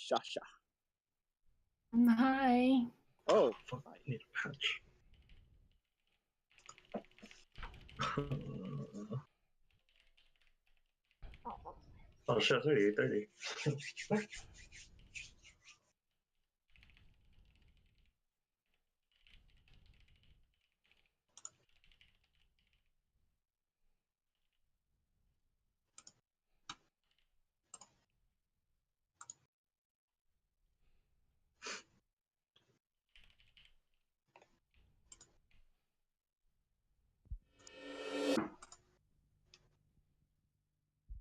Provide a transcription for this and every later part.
Shasha. Hi. Oh, Fuck, I need a patch. Oh shit, 30.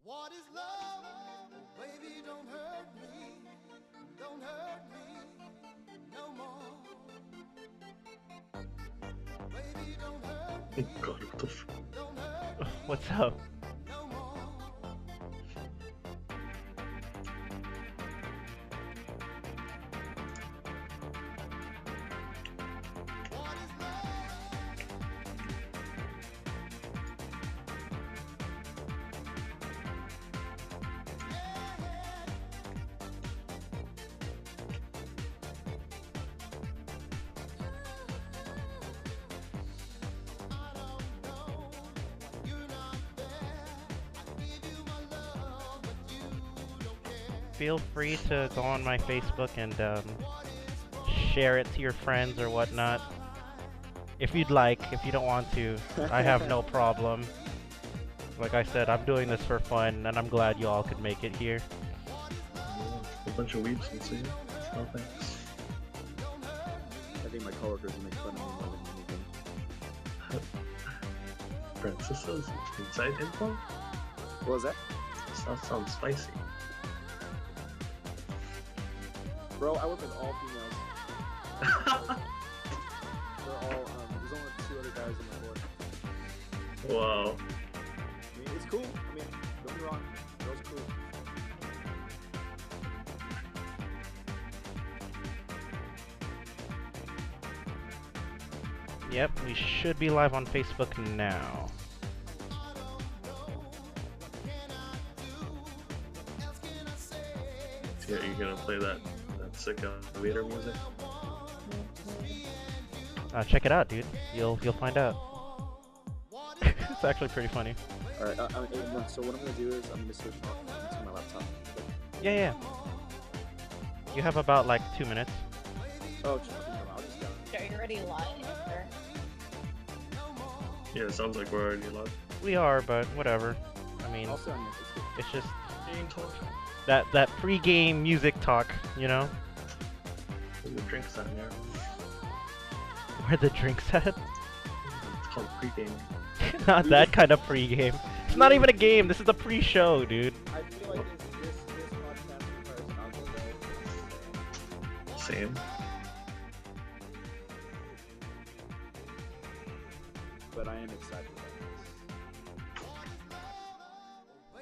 What is love? Baby, don't hurt me. Don't hurt me no more. Baby, don't hurt me. God, what the fuck? Don't hurt me What's up? no more. What is love? I don't know. You're not there. I give you my love, but you don't care. Feel free to go on my Facebook and share it to your friends or whatnot. If you'd like, if you don't want to, I have no problem. Like I said, I'm doing this for fun, and I'm glad you all could make it here. A bunch of weeps and see. No thanks. I think my coworkers will make fun of me more than anything. Francis says inside info? What was that? That sounds spicy. Bro, I work with all females. They're all, there's only 2 other guys on my board. Wow. I mean, it's cool. I mean, don't get me wrong. Girls are cool. Yep, we should be live on Facebook now. Yeah, you're gonna play that sick elevator music? Check it out, dude. You'll find out. It's actually pretty funny. Alright, so what I'm gonna do is I'm gonna switch off into my laptop. Yeah. You have about like 2 minutes. Oh, I'll just go. Are you already live? Or... Yeah, it sounds like we're already live. We are, but whatever. I mean, I'll stay on here. it's just Game talk. that pre-game music talk, you know? There's a drinks down there. Where the drinks at? It's called pre-game. Not that kind of pre-game. It's not even a game. This is a pre-show, dude. I feel like this podcast requires alcohol. Same. But I am excited about this.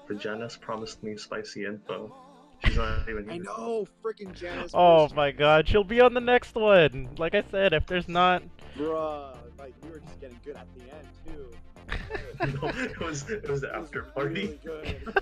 But Janice promised me spicy info. She's not even here. I know, freaking Janice. Oh my god, she'll be on the next one. Like I said, if there's not... Bruh, like we were just getting good at the end too. No, it was the after party. Really good.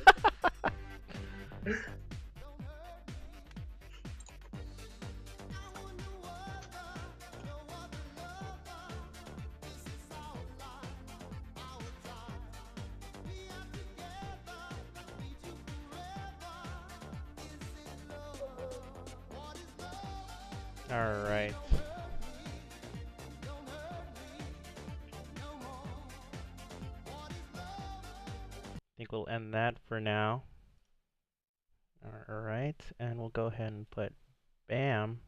Alright. I think we'll end that for now. Alright, and we'll go ahead and put BAM.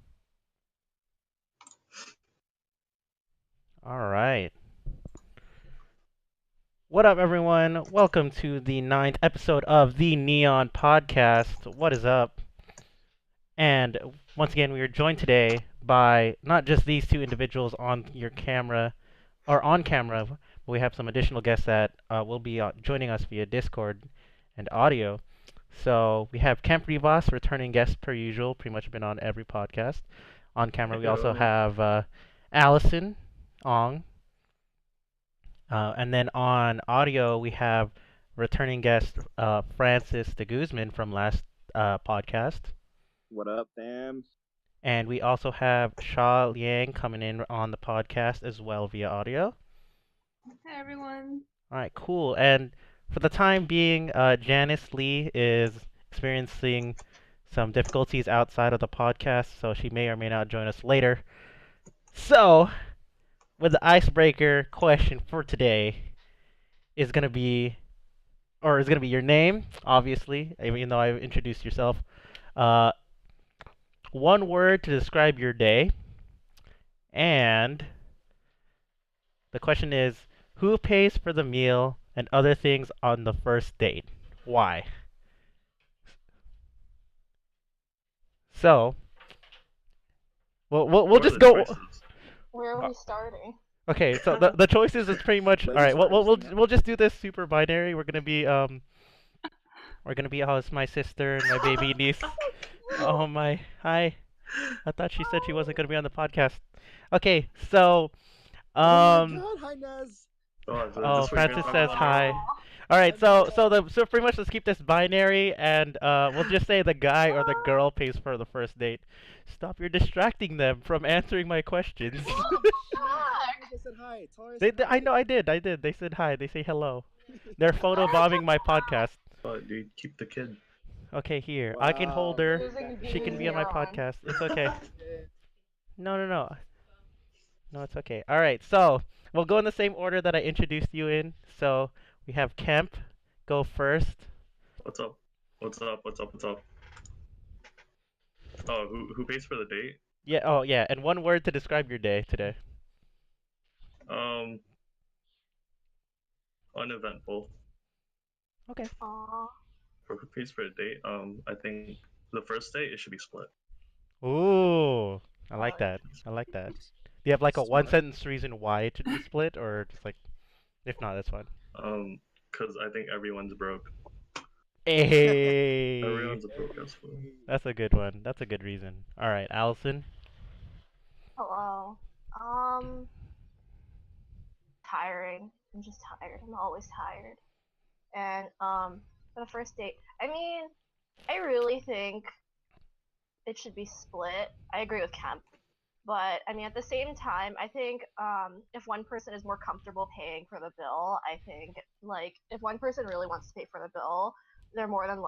Alright. What up, everyone? Welcome to the 9th episode of the Neon Podcast. What is up? And once again, we are joined today by not just these 2 individuals on your camera, or on camera, but we have some additional guests that will be joining us via Discord and audio. So we have Kemp Rivas, returning guest per usual, pretty much been on every podcast. On camera, we also have Allison, Ong. And then on audio, we have returning guest Francis de Guzman from last podcast. What up, fam? And we also have Liang coming in on the podcast as well via audio. Hi everyone. All right, cool. And for the time being, Janice Lee is experiencing some difficulties outside of the podcast, so she may or may not join us later. So, with the icebreaker question for today is gonna be, your name, obviously, even though I've introduced yourself. Uh, One word to describe your day, and the question is, who pays for the meal and other things on the first date? Why? So, we'll What are just the go. choices? Where are we starting? Okay, so the choices is pretty much all right. Ladies first. We'll just do this super binary. Oh, it's my sister and my baby niece. Oh my, hi. I thought she said she wasn't gonna be on the podcast. Okay, so Oh my um. God, hi Nez. Oh, is Oh, this what you're Francis gonna says talk hi. about? All right, so pretty much let's keep this binary, and we'll just say the guy or the girl pays for the first date. Stop! You're distracting them from answering my questions. They said hi. Tell her I They, said I hi. know, I did. They said hi. They say hello. They're photobombing my podcast. Dude, keep the kid. Okay, here. I can hold her. Losing She can be on my podcast. It's okay. No. No, it's okay. All right, so we'll go in the same order that I introduced you in. So we have Kemp go first. What's up? What's up? Oh, who pays for the date? Yeah. Oh, yeah. And one word to describe your day today. Um, Uneventful. Okay. Aww. For who pays for a date? I think the first date it should be split. Ooh, I like that. I like that. Do you have like a one Smart. sentence reason why it should be split, or just like, if not, that's fine. Cause I think everyone's broke. Hey, Everyone's a broke ass fool. that's a good one. That's a good reason. All right, Allison. Hello. Tiring. I'm just tired. I'm always tired. And for the first date, I mean, I really think it should be split. I agree with Kemp. But I mean, at the same time, I think if one person is more comfortable paying for the bill, I think like if one person really wants to pay for the bill, they're more than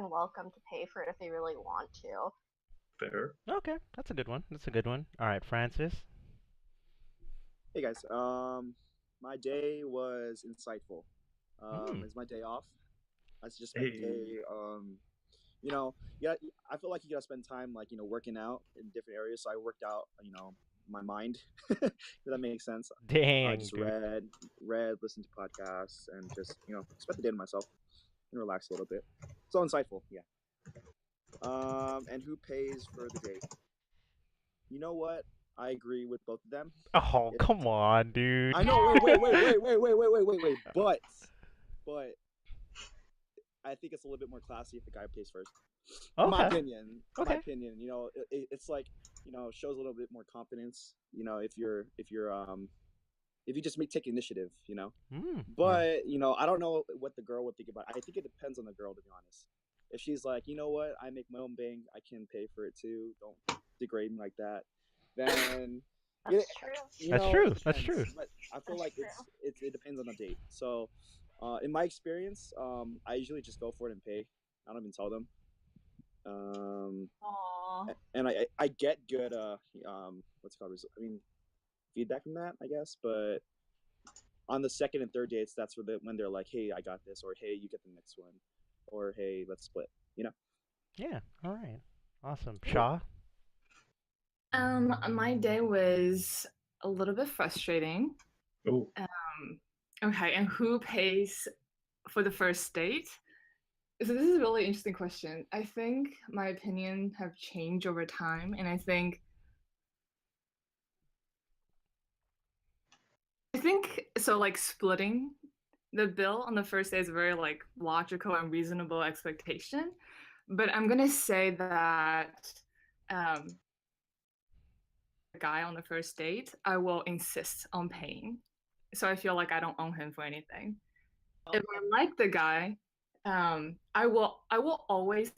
welcome to pay for it if they really want to. Fair. Okay, that's a good one. That's a good one. All right, Francis. Hey guys. My day was insightful. It's my day off. That's just my Hey. day. You know, yeah, I feel like you gotta spend time like working out in different areas. So I worked out, my mind. If that makes sense. I Dang, just dude. read, listened to podcasts, and just spent the day to myself and relax a little bit. So insightful, yeah. And who pays for the date? You know what? I agree with both of them. Oh, It, come on, dude. I know. Wait. But I think it's a little bit more classy if the guy pays first. In my Okay. opinion. Okay. It's like shows a little bit more confidence. If you just take initiative. But I don't know what the girl would think about it. I think it depends on the girl, to be honest. If she's like, you know what, I make my own bank, I can pay for it too. Don't degrade me like that. Then That's true. That's true. it That's depends. true. But I feel That's like true. it depends on the date. So, in my experience, I usually just go for it and pay. I don't even tell them. Aww. And I get good what's it called? I mean, feedback from that, I guess. But on the second and third dates, that's when they're like, hey, I got this, or hey, you get the next one, or hey, let's split. Yeah. All right. Awesome. Shaw. My day was a little bit frustrating. Oh, Okay, and who pays for the first date? So this is a really interesting question. I think my opinion have changed over time, and I think so. Like splitting the bill on the first day is a very like logical and reasonable expectation, but I'm gonna say that the guy on the first date, I will insist on paying, so I feel like I don't own him for anything. if I like the guy, I will always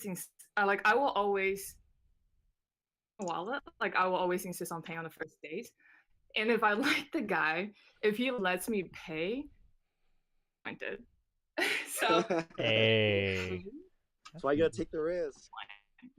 I will always wallet. Like I will always insist on paying on the first date. And if I like the guy, if he lets me pay, I did. So Hey. That's why you gotta take the risk.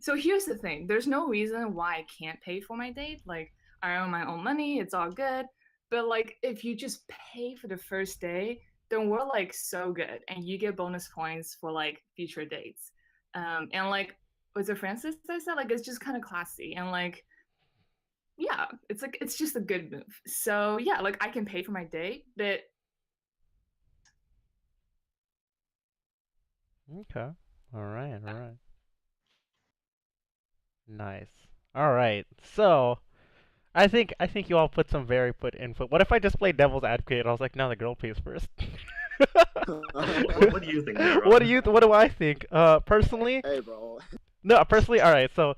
so here's the thing. There's no reason why I can't pay for my date. Like I earn my own money, it's all good. But like if you just pay for the first day, then we're like so good and you get bonus points for like future dates. And like was it Francis that said like it's just kind of classy and like yeah, it's like it's just a good move. So yeah, like I can pay for my date, but Okay. All right. All right. Nice. All right. So I think you all put some very put input. What if I just played devil's advocate and I was like, no, the girl pays first. What do you think, Aaron? What do I think? Personally, Hey, bro. no, personally, all right. So,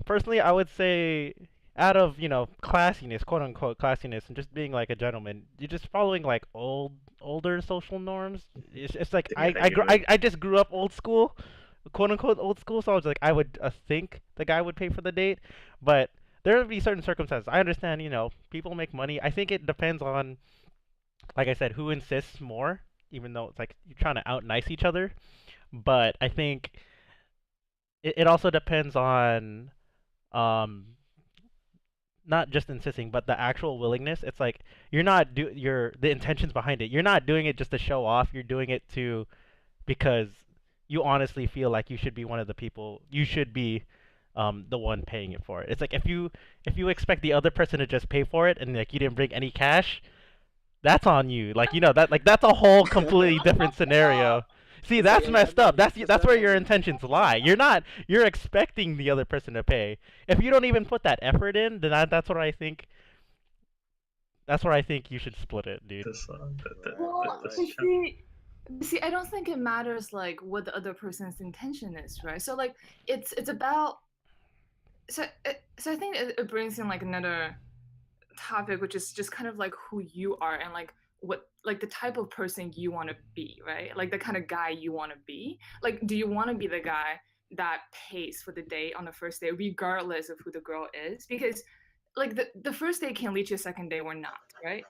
personally, I would say out of, classiness, quote unquote classiness, and just being like a gentleman, you're just following like older social norms. It's like I just grew up old school, quote unquote old school. So I was like, I would think the guy would pay for the date, but there would be certain circumstances. I understand, people make money. I think it depends on, like I said, who insists more, even though it's like you're trying to out nice each other. But I think it also depends on um not just insisting, but the actual willingness. It's like you're not the intentions behind it. You're not doing it just to show off. You're doing it to because you honestly feel like you should be one of the people. You should be the one paying it for it. It's like if you expect the other person to just pay for it and like you didn't bring any cash, that's on you. Like that's a whole completely different scenario. See, that's messed up. That's where your intentions lie. You're expecting the other person to pay. If you don't even put that effort in, then that's what I think. That's where I think you should split it, dude. well, Right. see, I don't think it matters like what the other person's intention is, right? So like it's about so I think it brings in like another topic, which is just kind of like who you are and like what like the type of person you want to be, right? Like the kind of guy you want to be. Like, do you want to be the guy that pays for the date on the first day, regardless of who the girl is? Because like the first date can lead to a second date or not, right?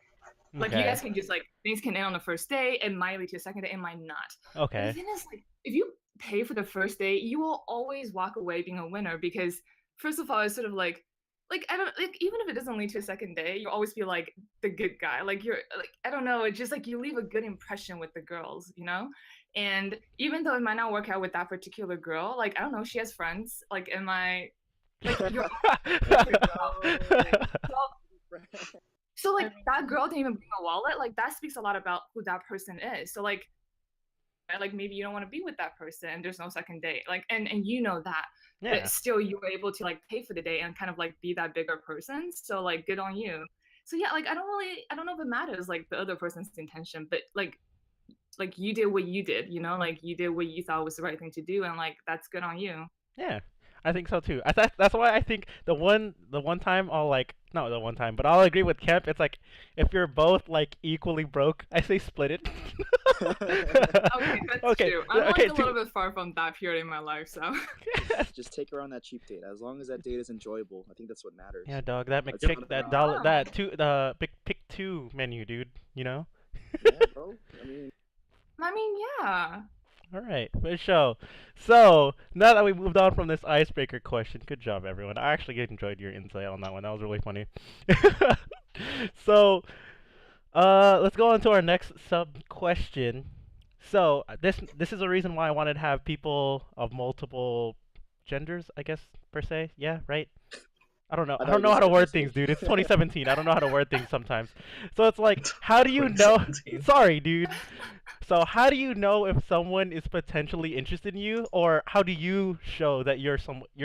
Like you Okay. guys can just like things can end on the first day, it might lead to a second date, it might not. But the Okay. thing is like if you pay for the first date, you will always walk away being a winner because first of all, it's sort of like I don't like even if it doesn't lead to a second date, you'll always be like the good guy. Like you're like I don't know, it's just like you leave a good impression with the girls, you know? And even though it might not work out with that particular girl, like I don't know, she has friends. Like am I like you're so like that girl didn't even bring a wallet, like that speaks a lot about who that person is. So like maybe you don't want to be with that person and there's no second date like and you know that Yeah. but still you were able to like pay for the date and kind of like be that bigger person, so like good on you. So yeah, like I don't know if it matters like the other person's intention, but like you did what you did, you know, like you did what you thought was the right thing to do and like that's good on you. Yeah, I think so too. That's why I think the one time I'll like not the one time, but I'll agree with Kemp. It's like if you're both like equally broke, I say split it. Okay, that's Okay, true. I'm okay, like a little bit far from that period in my life, so Just take her on that cheap date. As long as that date is enjoyable, I think that's what matters. Yeah, dog. That Let's McPick, put it that on. dollar, Wow. that two, the pick two menu, dude. You know. Yeah, bro. I mean yeah. All right, for sure. So now that we moved on from this icebreaker question, good job, everyone. I actually enjoyed your insight on that one. That was really funny. So, let's go on to our next sub question. So this is a reason why I wanted to have people of multiple genders, I guess per se. Yeah, right. I don't know. I I thought don't you know how to said word this things, was- dude. It's 2017. I don't know how to word things sometimes. So it's like, how do you know? 2017. Sorry, dude. So how do you know if someone is potentially interested in you, or how do you show that you're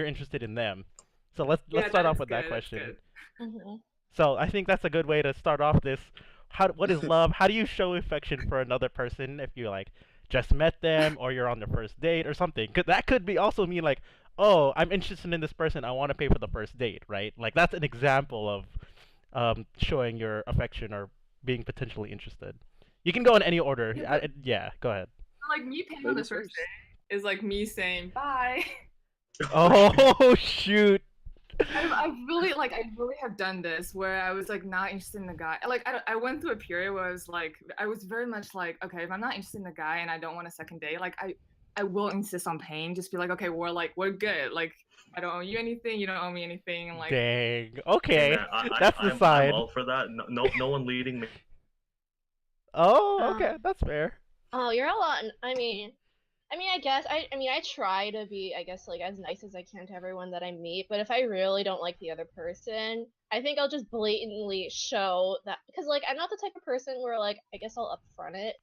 interested in them? So let's Yeah, start off that's with that good, that's question. good. Hmm. So I think that's a good way to start off this. What is love? How do you show affection for another person if you like just met them or you're on the first date or something? 'Cause that could be also mean like, oh, I'm interested in this person. I want to pay for the first date, right? Like that's an example of showing your affection or being potentially interested. You can go in any order. Yeah, Yeah, go ahead. Like me paying on the Ladies first first. day is like me saying bye. Oh shoot. I really have done this where I was like not interested in the guy. Like I went through a period where I was very much like, okay, if I'm not interested in the guy and I don't want a second date, like I will insist on paying. Just be like, okay, we're good. Like I don't owe you anything, you don't owe me anything. And like Dang. Okay. Yeah, That's the I'm side. all for that. No one leading me. Oh, okay. That's fair. Oh, you're a lot. I guess I try to be, I guess, like as nice as I can to everyone that I meet. But if I really don't like the other person, I think I'll just blatantly show that because like I'm not the type of person where like I guess I'll upfront it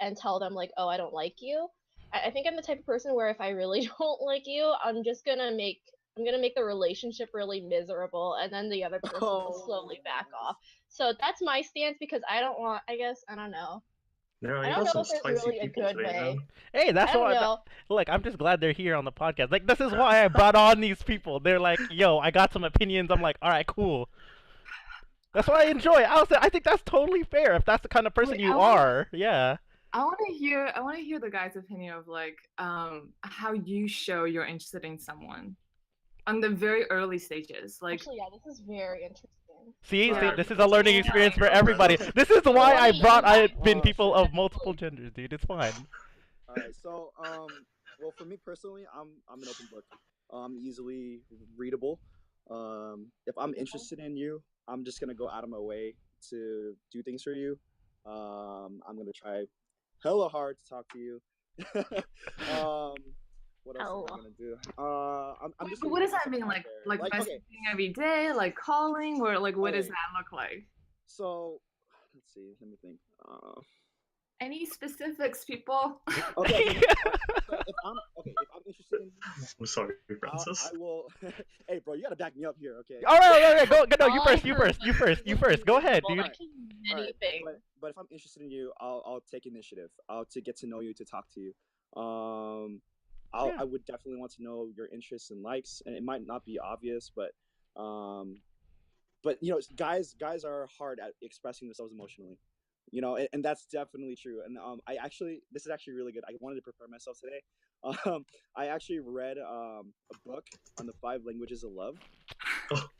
and tell them like, oh, I don't like you. I think I'm the type of person where if I really don't like you, I'm gonna make the relationship really miserable, and then the other person will slowly back off. So that's my stance because I don't want. I guess I don't know. Yeah, I you don't got know some if there's spicy really a people good today, way. man. Hey, that's I don't why. know. Look, I'm just glad they're here on the podcast. Like, this is why I brought on these people. They're like, yo, I got some opinions. I'm like, all right, cool. That's what I enjoy. Allison, I think that's totally fair if that's the kind of person Wait, you are. Yeah. I want to hear the guy's opinion of like how you show you're interested in someone on the very early stages. Like Actually, yeah, this is very interesting. See, Yeah. this is a learning experience for everybody. Okay. This is why I brought in Oh, people shit. of multiple genders, dude. It's fine. All right. So well, for me personally, I'm an open book. I'm easily readable. If I'm interested in you, I'm just gonna go out of my way to do things for you. I'm gonna try hella hard to talk to you. What else am I Hella. gonna do? I'm just. But gonna what put does that myself mean? out Like there. messaging Okay. every day, like calling, or like what does Okay. that look like? So let's see. Let me think. Any specifics, people? Okay. So if I'm interested in you, I'm sorry, I Francis. will. Hey, bro, you gotta back me up here, okay? All right, go. No, you All first. I You heard first. You was first. You first. Go ahead, well, dude. that can mean All right, anything. but if I'm interested in you, I'll take initiative. I'll to get to know you, to talk to you. Um, Yeah. I would definitely want to know your interests and likes, and it might not be obvious, um, but you know, guys are hard at expressing themselves emotionally. You know, and that's definitely true. And this is actually really good. I wanted to prepare myself today. I actually read a book on the 5 languages of love.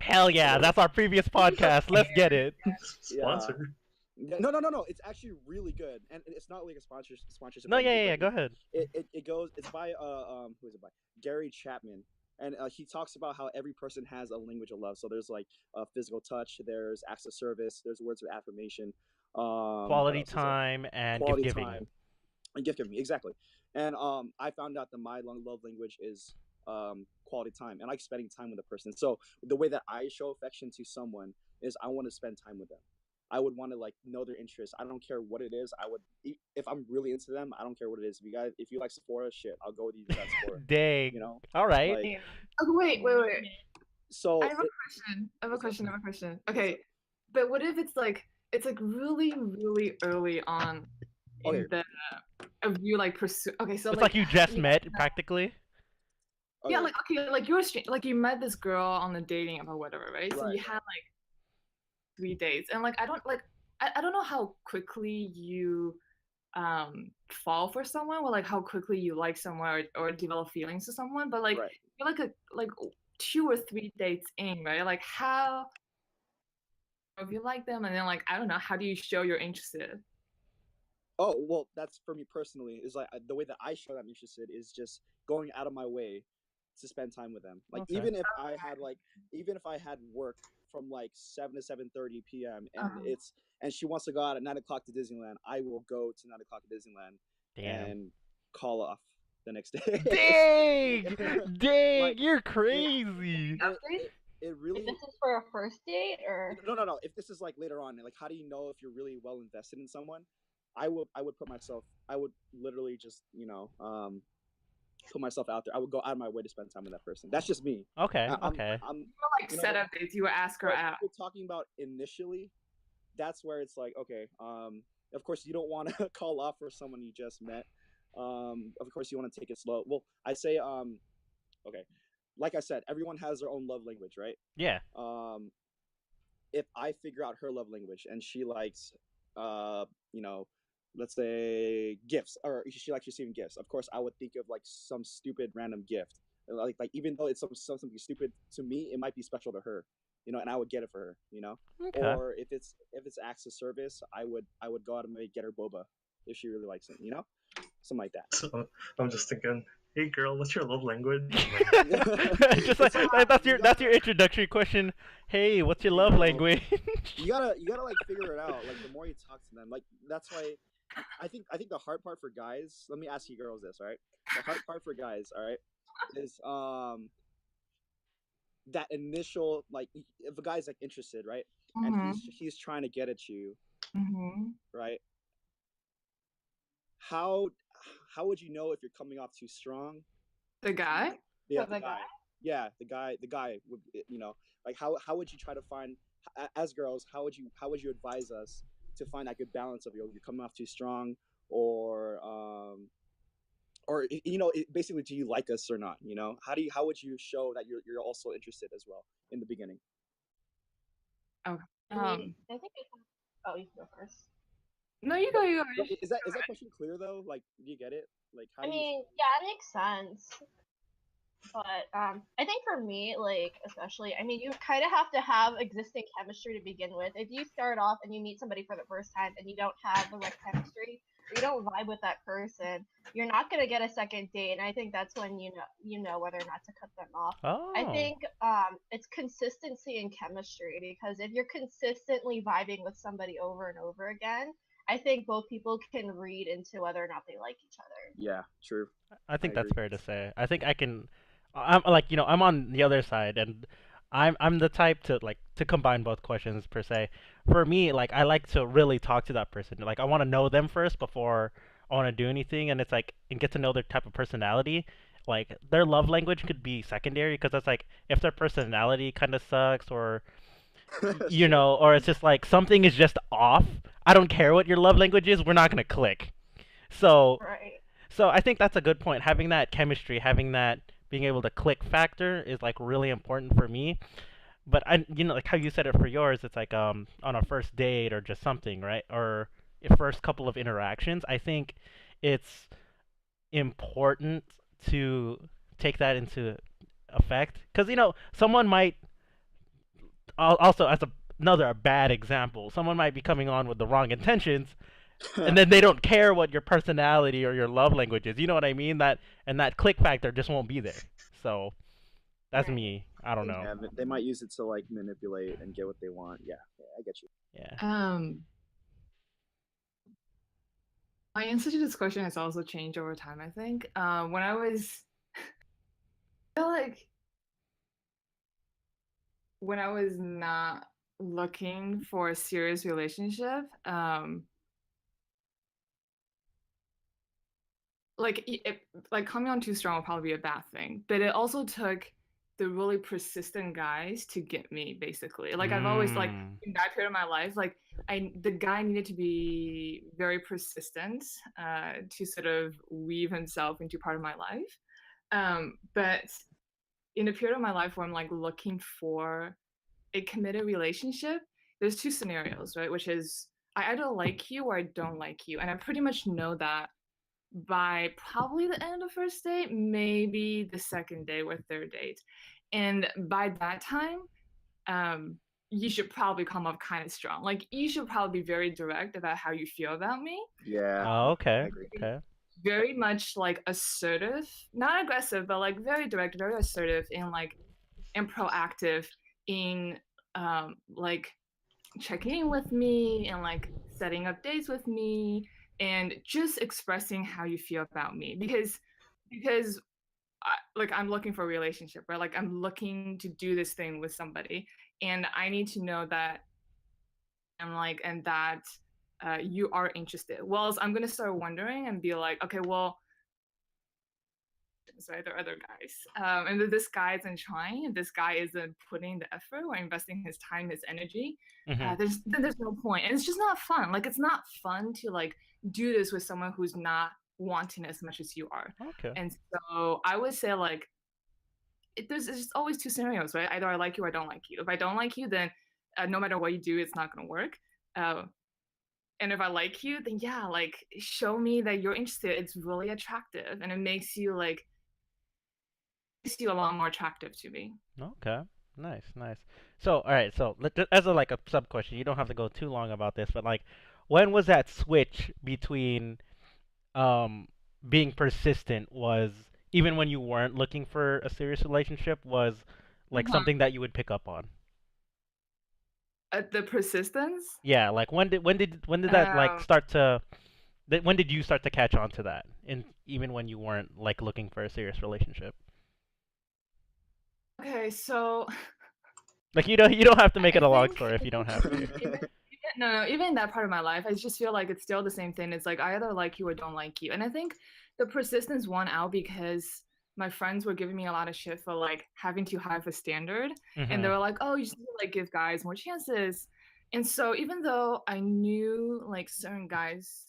Hell yeah, that's our previous podcast. Let's get it. Sponsor. No. It's actually really good, and it's not like a sponsorship. No, or anything, yeah. but Go ahead. It goes. It's by who is it by? Gary Chapman, and he talks about how every person has a language of love. So there's like physical touch, there's acts of service, there's words of affirmation, what Quality else is there? time and Quality gift giving. time and gift giving, exactly. And I found out that my love language is quality time, and I like spending time with a person. So the way that I show affection to someone is I want to spend time with them. I would want to like know their interests. I don't care what it is. If I'm really into them, I don't care what it is. If you like Sephora, shit, I'll go with you to that Sephora. Dang. You know, All right. like Oh, wait. so. I have a question. Okay, up? but what if it's like really, really early on in Okay. the of you like pursue? Okay, so It's like you just met practically. yeah, Okay. like you're like you met this girl on the dating app or whatever, right? So Right. you had like 3 dates, and like I don't know how quickly you fall for someone, or like how quickly you like someone or develop feelings to someone, but like Right. you're like 2 or 3 dates in, right? Like how if you like them, and then like I don't know, how do you show you're interested? Oh well, that's for me personally. Is like the way that I show that I'm interested is just going out of my way to spend time with them. Like Okay. even if I had work from like 7 to 7:30 p.m. and and she wants to go out at 9 o'clock to Disneyland, I will go to 9 o'clock to Disneyland Damn. and call off the next day. Dang, Like, you're crazy. It really. If this is for a first date or No. If this is like later on, like how do you know if you're really well invested in someone? I would literally just put myself out there. I would go out of my way to spend time with that person. That's just me. Okay, I'm okay. Like You know set what? up dates, you would ask her But out. if we're talking about initially, that's where it's like, okay, of course you don't want to call off for someone you just met. Of course you want to take it slow. Well, I say, okay, like I said, everyone has their own love language, right? Yeah. If I figure out her love language and she likes, you know, let's say gifts, or she likes receiving gifts. Of course, I would think of like some stupid random gift, like even though it's something stupid to me, it might be special to her, and I would get it for her, Okay. Or if it's acts of service, I would go out and maybe get her boba if she really likes it, something like that. So I'm just thinking, hey girl, what's your love language? Just like that's your introductory question. Hey, what's your love language? you gotta like figure it out. Like the more you talk to them, like that's why I think the hard part for guys. Let me ask you girls this, all right? The hard part for guys, all right, is that initial, like, if a guy's like interested, right, and he's trying to get at you, right? How would you know if you're coming off too strong? The guy? Yeah, The guy? Yeah, the guy would, like how would you try to find, as girls, how would you advise us to find that good balance of you're coming off too strong, or basically, do you like us or not? How would you show that you're also interested as well in the beginning? Okay. I think oh, you can go first. No, you go. Is that question clear though? Like, do you get it? Like, how I do you? mean, yeah, it makes sense. But I think for me, like, especially, I mean, you kind of have to have existing chemistry to begin with. If you start off and you meet somebody for the first time and you don't have the right chemistry, or you don't vibe with that person, you're not gonna get a second date. And I think that's when you know whether or not to cut them off. Oh. I think it's consistency in chemistry, because if you're consistently vibing with somebody over and over again, I think both people can read into whether or not they like each other. Yeah, true. I think I that's agree. fair to say. I think I can. I'm like, I'm on the other side, and I'm the type to like to combine both questions per se. For me, like I like to really talk to that person. Like I want to know them first before I want to do anything, and it's like and get to know their type of personality. Like their love language could be secondary because that's like if their personality kind of sucks or or it's just like something is just off. I don't care what your love language is, we're not gonna click. So Right. so I think that's a good point. Having that chemistry, having that being able to click factor is like really important for me. But like how you said it for yours, it's like on a first date or just something, right? Or a first couple of interactions. I think it's important to take that into effect because someone might also as another bad example, someone might be coming on with the wrong intentions and then they don't care what your personality or your love language is. You know what I mean? That click factor just won't be there. So that's Right. me. I don't know. Yeah, they might use it to like manipulate and get what they want. Yeah, I get you. Yeah. My answer to this question has also changed over time, I think. When I was I feel like when I was not looking for a serious relationship, like coming on too strong would probably be a bad thing. But it also took the really persistent guys to get me, basically. Like I've always like in that period of my life, like the guy needed to be very persistent to sort of weave himself into part of my life. But in a period of my life where I'm like looking for a committed relationship, there's two scenarios, right? Which is I either like you or I don't like you, and I pretty much know that by probably the end of the first date, maybe the second date or third date. And by that time, you should probably come up kind of strong. Like you should probably be very direct about how you feel about me. Yeah. Oh, I okay. agree. Okay. Very much like assertive, not aggressive, but like very direct, very assertive and proactive in like checking in with me and like setting up dates with me and just expressing how you feel about me because I'm looking for a relationship, right? Like I'm looking to do this thing with somebody and I need to know that and that you are interested. Well, else I'm gonna start wondering and be like, okay, well, right? There are other guys, and this guy isn't trying, and this guy isn't putting the effort or investing his time, his energy. There's no point, and it's just not fun. Like it's not fun to like do this with someone who's not wanting as much as you are. Okay. And so I would say like there's just always two scenarios, right? Either I like you or I don't like you. If I don't like you, then no matter what you do, it's not gonna work. and if I like you, then yeah, like show me that you're interested. It's really attractive, and it makes you a lot more attractive to me. Okay. Nice, nice. So, all right. So, as a like a sub question, you don't have to go too long about this, but like, when was that switch between um being persistent was even when you weren't looking for a serious relationship was like something that you would pick up on? The persistence. Yeah, like when did that like start to when did you start to catch on to that? And even when you weren't like looking for a serious relationship? Okay, so Like you don't have to make I it a long think story if you don't have to. even in that part of my life, I just feel like it's still the same thing. It's like I either like you or don't like you. And I think the persistence won out because my friends were giving me a lot of shit for like having too high of a standard. And they were like, oh, you just need to like give guys more chances. And so even though I knew like certain guys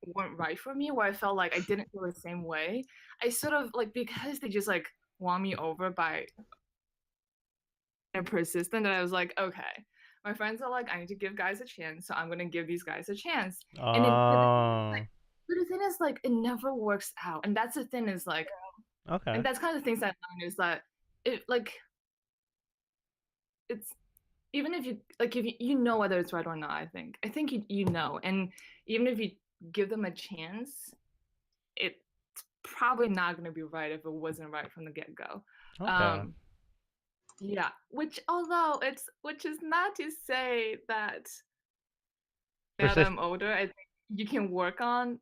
weren't right for me, where I felt like I didn't feel the same way, I sort of like, because they just like won me over by persistent, and I was like, okay, my friends are like, I need to give guys a chance, so I'm gonna give these guys a chance. And Oh. but the thing is, like, it never works out, and that's the thing is like, Okay. and that's kind of the things I learned is that it like it's even if you like if you know whether it's right or not. I think you know, and even if you give them a chance, it's probably not gonna be right if it wasn't right from the get go. Okay. Yeah, which is not to say that I'm older, I think you can work on.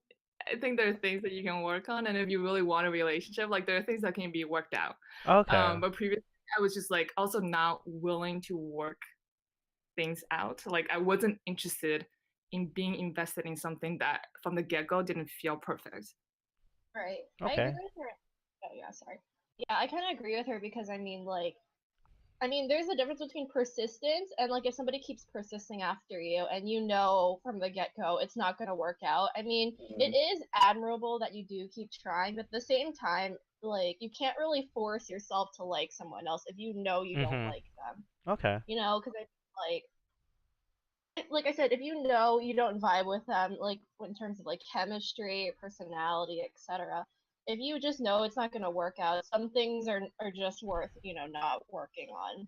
I think there are things that you can work on, and if you really want a relationship, like there are things that can be worked out. Okay. But previously, I was just like also not willing to work things out. Like I wasn't interested in being invested in something that from the get go didn't feel perfect. Right. I Okay. agree with her. Oh yeah, sorry. Yeah, I kind of agree with her because I mean, like, there's a difference between persistence and like if somebody keeps persisting after you and you know from the get go it's not going to work out. I mean, it is admirable that you do keep trying, but at the same time, like, you can't really force yourself to like someone else if you know you don't like them. Okay. You know, because like I said, if you know you don't vibe with them, like in terms of like chemistry, personality, etc., if you just know it's not going to work out, some things are just worth, not working on.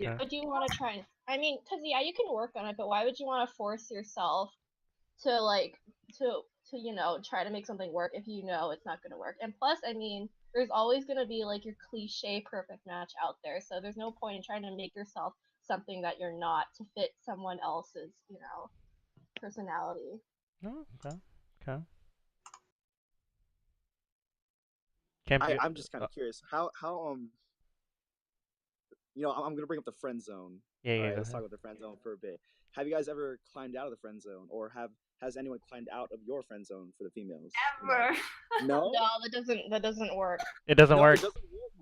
Okay. But do you want to try and, because yeah, you can work on it, but why would you want to force yourself to like try to make something work if you know it's not going to work? And plus, there's always going to be like your cliche perfect match out there, so there's no point in trying to make yourself something that you're not to fit someone else's, personality. Oh, okay. Okay. Kemp, I'm just kind of curious. How I'm gonna bring up the friend zone. Yeah, All yeah. right, Go let's talk ahead. about the friend zone for a bit. Have you guys ever climbed out of the friend zone, or has anyone climbed out of your friend zone for the females? Ever. No. No, that doesn't work. It doesn't work. It doesn't work.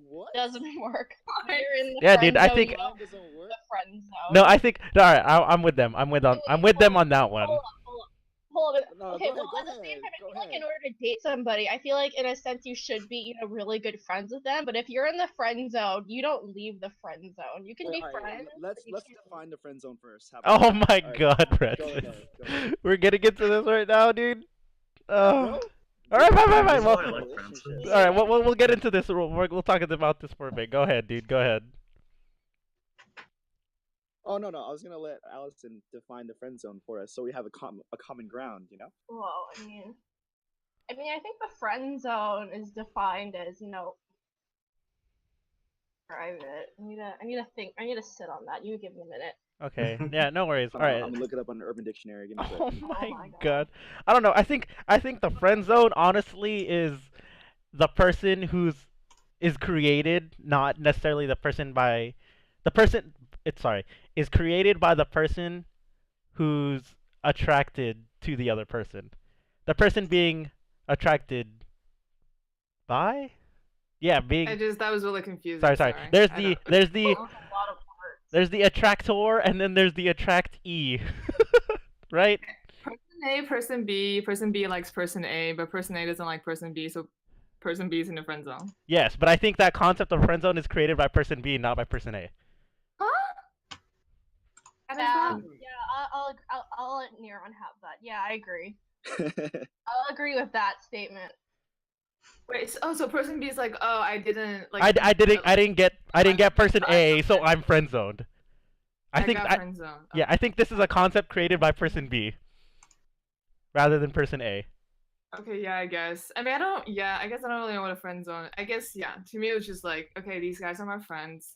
What? Doesn't work. When you're in the Yeah, friend dude, I zone, think- you know Doesn't work. the friend zone. No, I think. No, all right, I'm with them. I'm with them on that one. Hold on. No, Okay, go well, ahead, at the same time, I go feel like in ahead. order to date somebody, I feel like in a sense you should be, really good friends with them. But if you're in the friend zone, you don't leave the friend zone. You can be All right, friends. let's but you can't define the friend zone first. How about Oh that? my All right, God, go Francis. ahead, go ahead. We're getting into this right now, dude. Bro, All right, fine. That's Well, why I like Francis. all right. We'll get into this. We'll talk about this for a bit. Go ahead, dude. Go ahead. Oh no, I was gonna let Allison define the friend zone for us, so we have a common ground. Well, I think the friend zone is defined as, private. I need to think. I need to sit on that. You give me a minute. Okay. Yeah. No worries. All right. I'm gonna look it up on the Urban Dictionary. Give me a Oh second. my God. I don't know. I think the friend zone honestly is the person is created, not necessarily the person by the person. Is created by the person who's attracted to the other person. The person being attracted by? Yeah, being. That was really confusing. Sorry. There's the That was a lot of words. there's the attractor and then there's the attractee. Right? Person A, person B likes person A, but person A doesn't like person B, so person B is in the friend zone. Yes, but I think that concept of friend zone is created by person B, not by person A. Huh? Yeah, I'll let Neuron have that. Yeah, I agree. I'll agree with that statement. Wait, so person B is like, oh, I didn't like. I didn't get person A, so I'm friend zoned. I got friend zone. Yeah, I think this is a concept created by person B rather than person A. Okay, yeah, I guess. I mean, I guess I don't really know what a friend zone. I guess, yeah, to me it was just like, okay, these guys are my friends.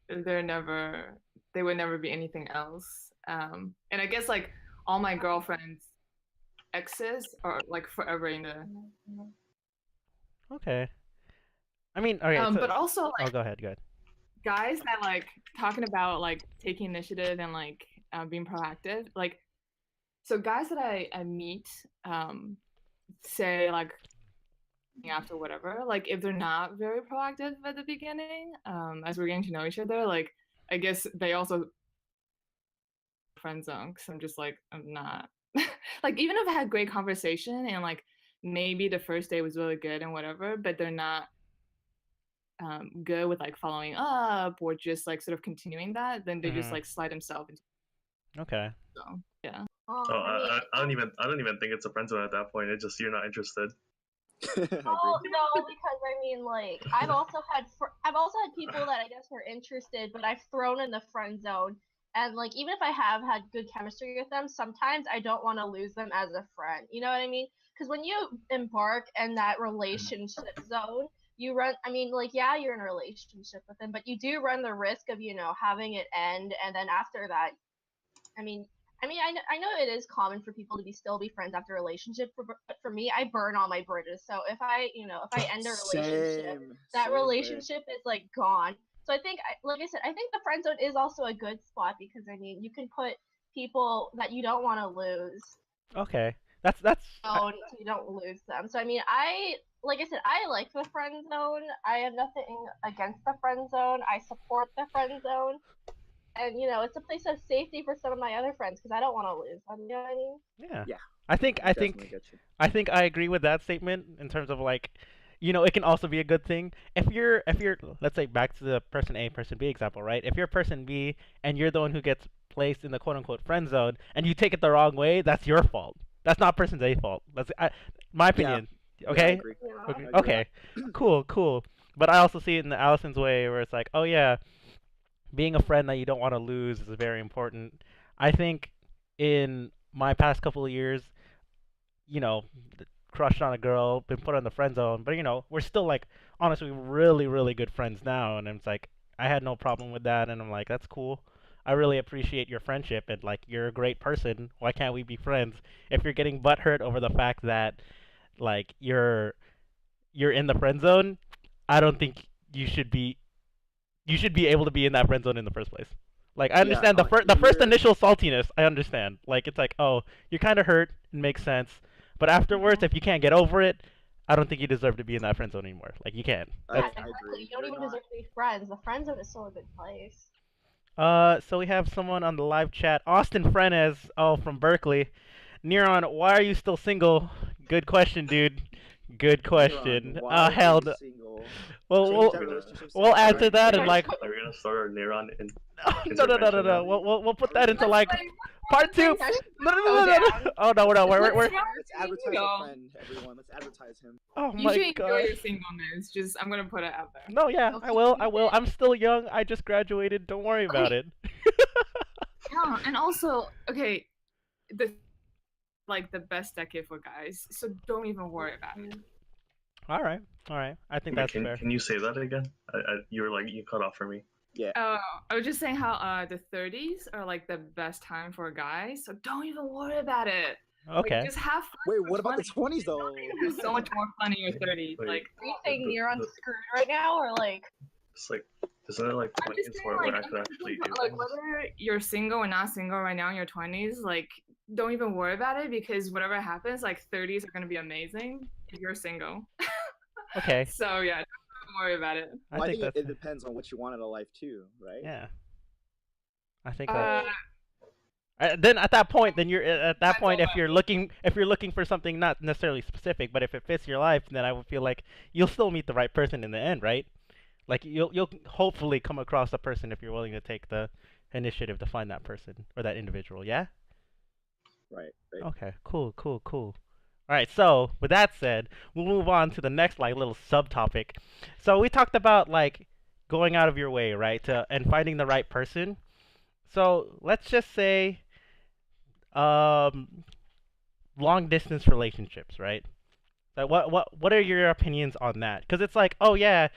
They would never be anything else. And I guess like all my girlfriends' exes are like forever in the. Okay. I mean, okay. But also like. Oh, go ahead. Guys that like talking about like taking initiative and like being proactive, like. So guys that I meet, say like after whatever, like if they're not very proactive at the beginning, as we're getting to know each other, like I guess they also friend zone because I'm just like I'm not like even if I had great conversation and like maybe the first day was really good and whatever, but they're not good with like following up or just like sort of continuing that, then they just like slide themselves into. Okay. So yeah. I don't even think it's a friend zone at that point. It's just you're not interested. Oh no, because I mean, like I've also had people that I guess were interested, but I've thrown in the friend zone, and like even if I have had good chemistry with them, sometimes I don't want to lose them as a friend. You know what I mean? Because when you embark in that relationship zone, you run. I mean, like yeah, you're in a relationship with them, but you do run the risk of having it end, and then after that, I mean, I know it is common for people to still be friends after a relationship, but for me, I burn all my bridges. So if I end a relationship, that relationship is like gone. So I think, like I said, I think the friend zone is also a good spot because I mean, you can put people that you don't want to lose. Okay, that's. So you don't lose them. So I mean, like I said, I like the friend zone. I have nothing against the friend zone. I support the friend zone. And it's a place of safety for some of my other friends because I don't want to lose them. You know what I mean? Yeah. I think I agree with that statement in terms of like, it can also be a good thing if you're let's say back to the person A person B example, right? If you're person B and you're the one who gets placed in the quote unquote friend zone and you take it the wrong way, that's your fault. That's not person A's fault. That's my opinion. Yeah. Okay. Yeah, okay. Cool. But I also see it in the Allison's way where it's like, oh yeah. Being a friend that you don't want to lose is very important. I think in my past couple of years, crushed on a girl, been put on the friend zone, but we're still like honestly really, really good friends now, and it's like I had no problem with that, and I'm like that's cool. I really appreciate your friendship, and like you're a great person. Why can't we be friends? If you're getting butthurt over the fact that like you're in the friend zone, I don't think you should be able to be in that friend zone in the first place. Like I understand the first initial saltiness. I understand. Like it's like, oh, you're kind of hurt. It makes sense. But afterwards, if you can't get over it, I don't think you deserve to be in that friend zone anymore. Like you can't. Yeah, exactly. You don't even deserve to be friends. The friend zone is still a good place. So we have someone on the live chat, Austin Frenez, from Berkeley. Neuron, why are you still single? Good question, dude. Good question. Held. Well, we'll answer that and like. Are we gonna start our Neuron in? No. We'll put that into like part 2. No. Oh no, we're. Let's advertise our friend, everyone. Let's advertise him. Oh you my should god. enjoy your singleness. Just I'm gonna put it out there. No, yeah, I will. I'm still young. I just graduated. Don't worry about it. Yeah, and also, okay, the best decade for guys, so don't even worry about it. All right. I think that's fair. Can you say that again? You cut off for me. Yeah. I was just saying how the 30s are like the best time for guys, so don't even worry about it. Okay. Like, just have fun. Wait, what about the 20s though? There's so much more fun in your 30s. Wait. Like, Are you saying Neuron's screwed right now, or like? It's like, isn't it like 20s where I could actually do like things? whether you're single or not single right now in your 20s, like don't even worry about it because whatever happens, like 30s are gonna be amazing if you're single. Okay. So yeah, don't worry about it. Well, I think it depends on what you want out of life too, right? Yeah. I think that. Then at that point, if you're looking for something not necessarily specific, but if it fits your life, then I would feel like you'll still meet the right person in the end, right? Like you'll hopefully come across a person if you're willing to take the initiative to find that person or that individual. Yeah. Right. Okay. Cool. All right. So with that said, we'll move on to the next like little subtopic. So we talked about like going out of your way, right, to and finding the right person. So let's just say, um, long distance relationships, right? Like what are your opinions on that? Because it's like, oh yeah,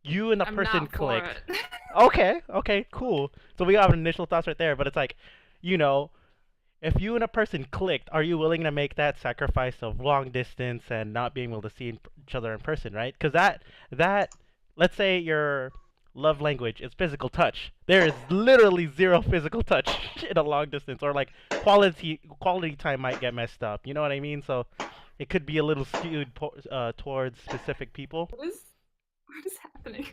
you and the I'm person not for clicked. it. Okay, cool. So we have initial thoughts right there, but it's like, you know, if you and a person clicked, are you willing to make that sacrifice of long distance and not being able to see each other in person, right? Because that let's say your love language is physical touch. There is literally zero physical touch in a long distance, or like quality time might get messed up. You know what I mean? So it could be a little skewed towards specific people. What is happening?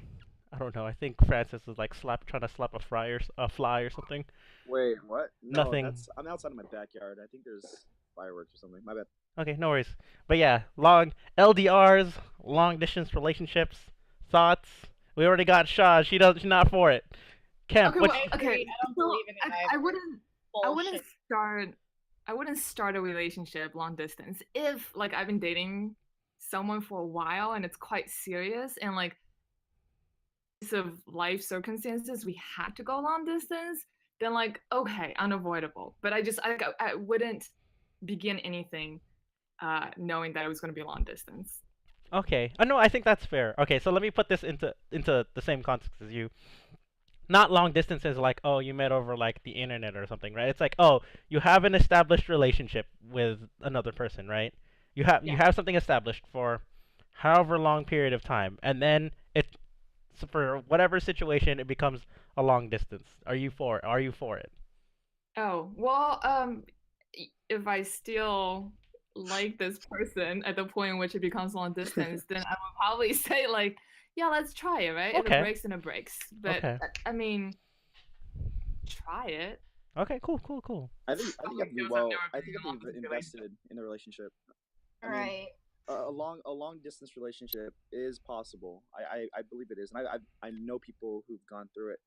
I don't know. I think Francis is like trying to slap a fly or something. Wait, what? No, Nothing. I'm outside of my backyard. I think there's fireworks or something. My bad. Okay, no worries. But yeah, long LDRs, long distance relationships, thoughts. We already got Shaw. She's not for it. Kemp, Okay, what? well, I agree. I don't believe in it. I wouldn't Bullshit. I wouldn't start a relationship long distance if like I've been dating someone for a while and it's quite serious and like because of life circumstances we had to go long distance, then like okay, unavoidable. But I wouldn't begin anything knowing that it was going to be long distance. Okay. No, I think that's fair. Okay, so let me put this into the same context as you. Not long distance is like, oh, you met over like the internet or something, right? It's like, oh, you have an established relationship with another person, right? You have something established for however long period of time, and then so for whatever situation it becomes a long distance. Are you for it? Oh, well, if I still like this person at the point in which it becomes long distance, then I would probably say like, yeah, let's try it, right? If Okay. it breaks, then it breaks. But Okay. I mean, try it. Okay, cool. I think you have to be Because I've well. never I been think you in a have to be long-distance invested in the relationship. I mean, Right. a long distance relationship is possible. I believe it is, and I know people who've gone through it.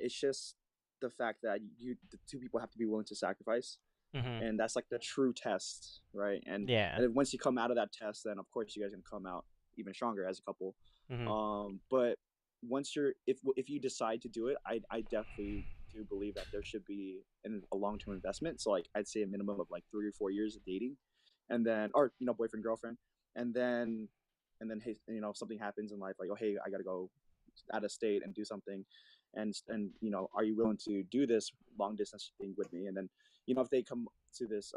It's just the fact that the two people have to be willing to sacrifice, Mhm. and that's like the true test, right? And Yeah. and then once you come out of that test, then of course you guys are gonna come out even stronger as a couple. Mhm. But once if you decide to do it, I definitely do believe that there should be a long term investment. So like I'd say a minimum of like 3 or 4 years of dating, and then or boyfriend girlfriend, and then hey, if something happens in life, like, oh hey, I gotta go out of state and do something, and are you willing to do this long distance thing with me? And then if they come to this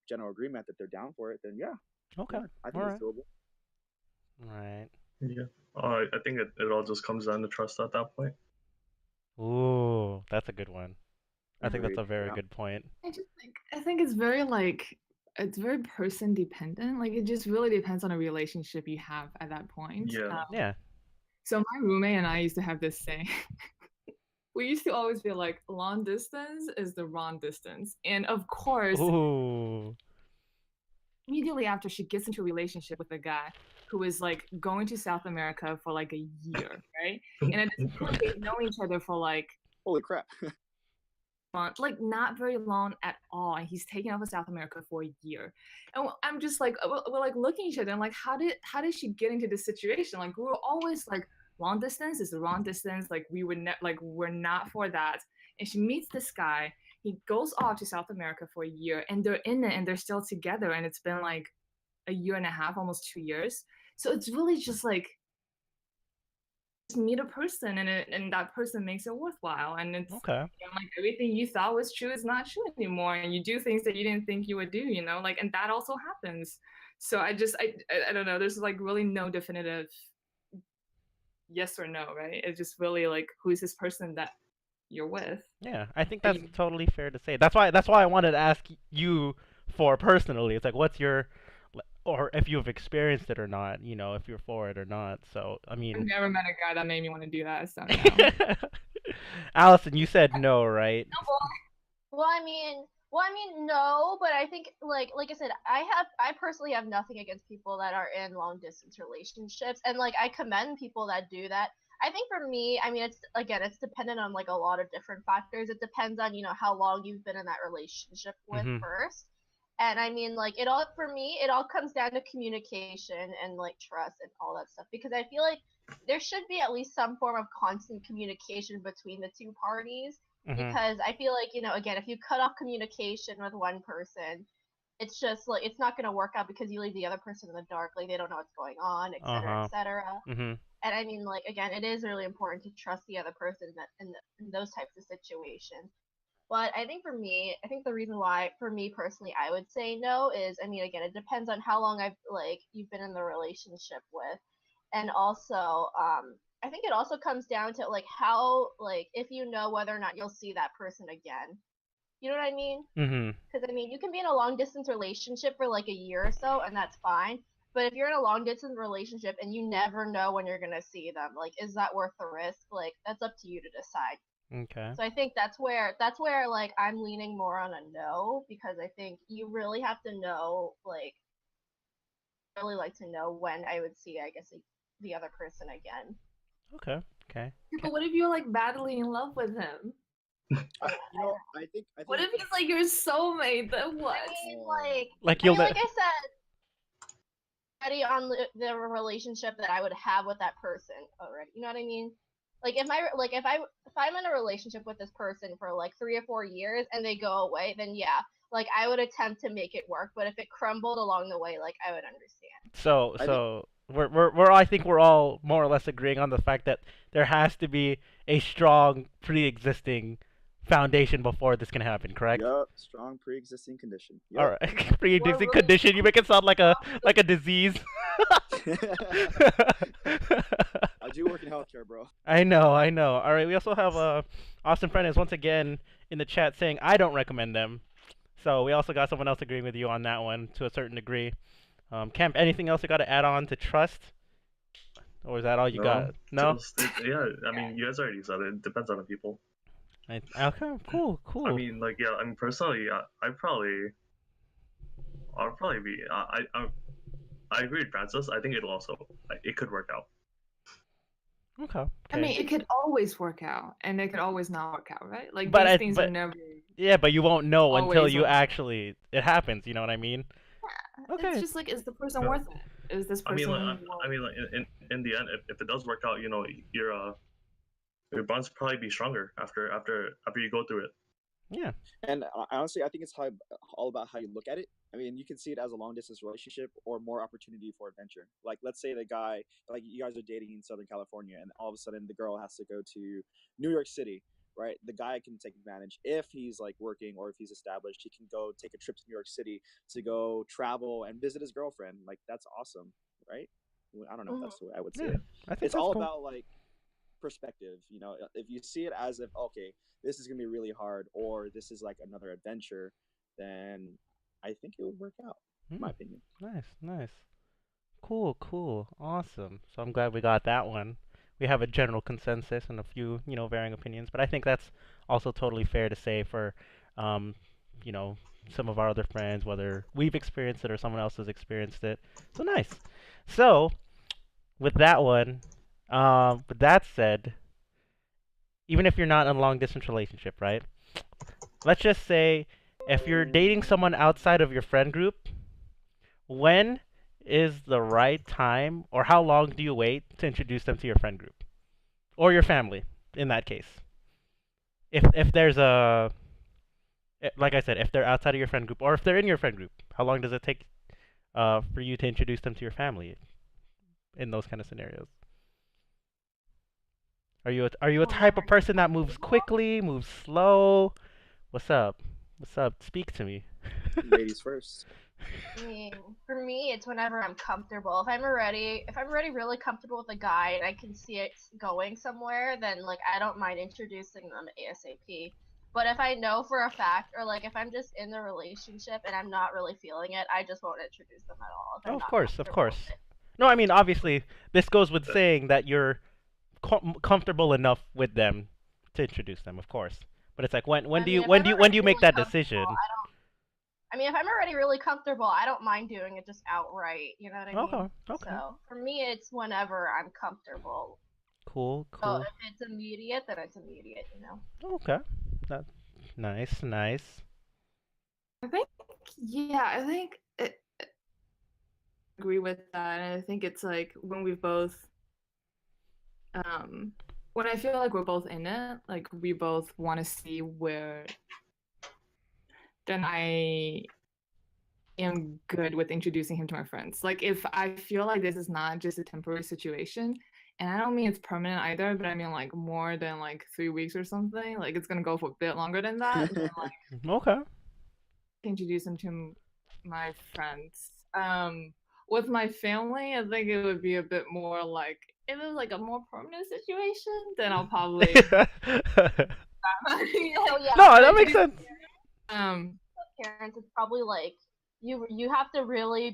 general agreement that they're down for it, then yeah, Okay. I think All it's doable. right. Yeah. I think it all just comes down to trust at that point. Ooh, that's a good one. I think that's Agreed. a very Yeah. good point. I think it's very like it's very person dependent. Like it just really depends on a relationship you have at that point. Yeah. Yeah. So my roommate and I used to have this saying. We used to always be like, long distance is the wrong distance. And of course, Ooh. immediately after she gets into a relationship with a guy who is like going to South America for like a year, right? And at this point, they've known each other for like Holy crap. months, like not very long at all. And he's taken off of South America for a year. And I'm just like, we're like looking at each other and like, how did she get into this situation? Like we were always like, long distance is the wrong distance. Like we would we're not for that. And she meets this guy. He goes off to South America for a year, and they're in it, and they're still together. And it's been like a year and a half, almost 2 years. So it's really just like just meet a person, and that person makes it worthwhile. And it's Okay. like everything you thought was true is not true anymore, and you do things that you didn't think you would do. Like, and that also happens. So I don't know. There's like really no definitive yes or no, right? It's just really like who's this person that you're with. Yeah, I think that's totally fair to say. That's why I wanted to ask you for personally. It's like, what's your, or if you've experienced it or not, if you're for it or not. So, I I've mean, never met a guy that made me want to do that. So no. Allison, you said no, right? Well, I mean, no, but I think like I said, I personally have nothing against people that are in long distance relationships, and like I commend people that do that. I think for me, I mean, it's dependent on like a lot of different factors. It depends on how long you've been in that relationship with first. And I mean, like it all comes down to communication and like trust and all that stuff. Because I feel like there should be at least some form of constant communication between the two parties. Because I feel like again, if you cut off communication with one person, it's just like it's not gonna work out because you leave the other person in the dark. Like they don't know what's going on, etc., etc. And I mean, like again, it is really important to trust the other person in those types of situations. But I think for me, I think the reason why, for me personally, I would say no is, I mean, again, it depends on how long you've been in the relationship with, and also, I think it also comes down to like how, like, if you know whether or not you'll see that person again. You know what I mean? Because I mean, you can be in a long distance relationship for like a year or so, and that's fine. But if you're in a long distance relationship and you never know when you're gonna see them, like, is that worth the risk? Like, that's up to you to decide. Okay. So I think that's where like I'm leaning more on a no, because I think you really have to know, like, really like to know when I would see, I guess, the other person again. Okay. Okay. But what if you're like madly in love with him? I think. What if he's like your soulmate? Then what? I mean, like you'll like I said, already on the relationship that I would have with that person already. You know what I mean? Like if I'm in a relationship with this person for like 3 or 4 years and they go away, then yeah, like I would attempt to make it work. But if it crumbled along the way, like I would understand. So I think we're all more or less agreeing on the fact that there has to be a strong pre-existing foundation before this can happen, correct? Yup, strong pre-existing condition. Yep. All right, pre-existing condition. You make it sound like a disease. I do work in healthcare, bro. I know. All right, we also have Austin Fernandez once again in the chat saying I don't recommend them. So we also got someone else agreeing with you on that one to a certain degree. Kemp, anything else you got to add on to trust? Or is that all you got? No? Yeah, I mean, you guys already said it. It depends on the people. Okay, cool. I mean, like, yeah, I mean, personally, I'll probably be, I agree with Francis. I think it could work out. Okay. I mean, it could always work out, and it could always not work out, right? Like, But these things are never... Yeah, but you won't know until always you on. actually... It happens, you know what I mean? Yeah, Okay. it's just like, is the person worth it? Is this person... In the end, if it does work out, your bonds probably be stronger after you go through it. Yeah. And honestly, I think it's all about how you look at it. I mean, you can see it as a long distance relationship or more opportunity for adventure. Like, let's say the guy, like you guys are dating in Southern California, and all of a sudden the girl has to go to New York City, right? The guy can take advantage if he's like working or if he's established. He can go take a trip to New York City to go travel and visit his girlfriend. Like, that's awesome, right? I don't know if that's the way I would say it. I think It's that's all cool. about like perspective. If you see it as if, okay, this is gonna be really hard, or this is like another adventure, then I think it would work out, in my opinion. Nice. Cool. Awesome. So I'm glad we got that one. We have a general consensus and a few, varying opinions, but I think that's also totally fair to say for, some of our other friends, whether we've experienced it or someone else has experienced it. So nice. So, with that one, with that said, even if you're not in a long distance relationship, right? Let's just say if you're dating someone outside of your friend group, when is the right time, or how long do you wait to introduce them to your friend group or your family in that case? If there's like I said, if they're outside of your friend group or if they're in your friend group, how long does it take for you to introduce them to your family in those kind of scenarios? Are you a type of person that moves quickly, moves slow? What's up? Speak to me. Ladies first. I mean, for me, it's whenever I'm comfortable. If I'm already really comfortable with a guy and I can see it going somewhere, then like I don't mind introducing them ASAP. But if I know for a fact, or like if I'm just in the relationship and I'm not really feeling it, I just won't introduce them at all. If I'm not Of comfortable course. with it. No, I mean obviously this goes with saying that you're comfortable enough with them to introduce them, of course. But it's like when do you make that decision? I mean, if I'm already really comfortable, I don't mind doing it just outright. You know what I mean? Okay. So for me, it's whenever I'm comfortable. Cool, So cool. if it's immediate, then it's immediate, you know. Okay. That nice, nice. I think, yeah, I agree with that. And I think it's like when we both, when I feel like we're both in it, like we both want to see where, then I am good with introducing him to my friends. Like if I feel like this is not just a temporary situation, and I don't mean it's permanent either, but I mean like more than like 3 weeks or something, like it's gonna go for a bit longer than that, then like Okay. introduce him to my friends. With my family, I think it would be a bit more like if it was like a more permanent situation, then I'll probably So yeah, No, for that makes sense. parents, it's probably like you have to really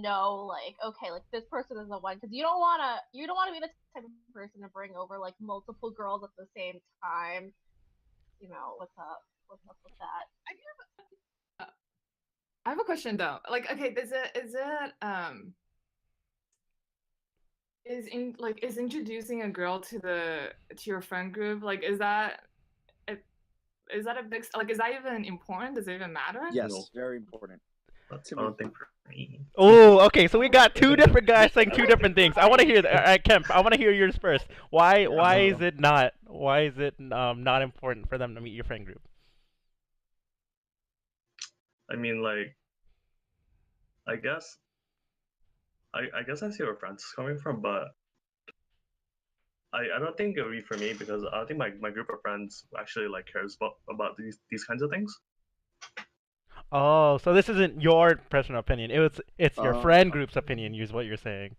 know like, okay, like this person is the one, because you don't wanna be the type of person to bring over like multiple girls at the same time. You know what's up with that? I have a question though. Like, okay, is introducing a girl to your friend group, like is that a big, like is that even important? Does it even matter? Yes, No. very important. I To me. don't think for me. Oh, okay. So we got two different guys saying two different things. I want to hear that. All right, Kemp. I want to hear yours first. Why is it not? Why is it not important for them to meet your friend group? I mean, like, I guess, I guess I see where Francis is coming from, but I don't think it would be for me because I think my group of friends actually like cares about these kinds of things. Oh, so this isn't your personal opinion. It's your Uh, friend group's opinion, is what you're saying.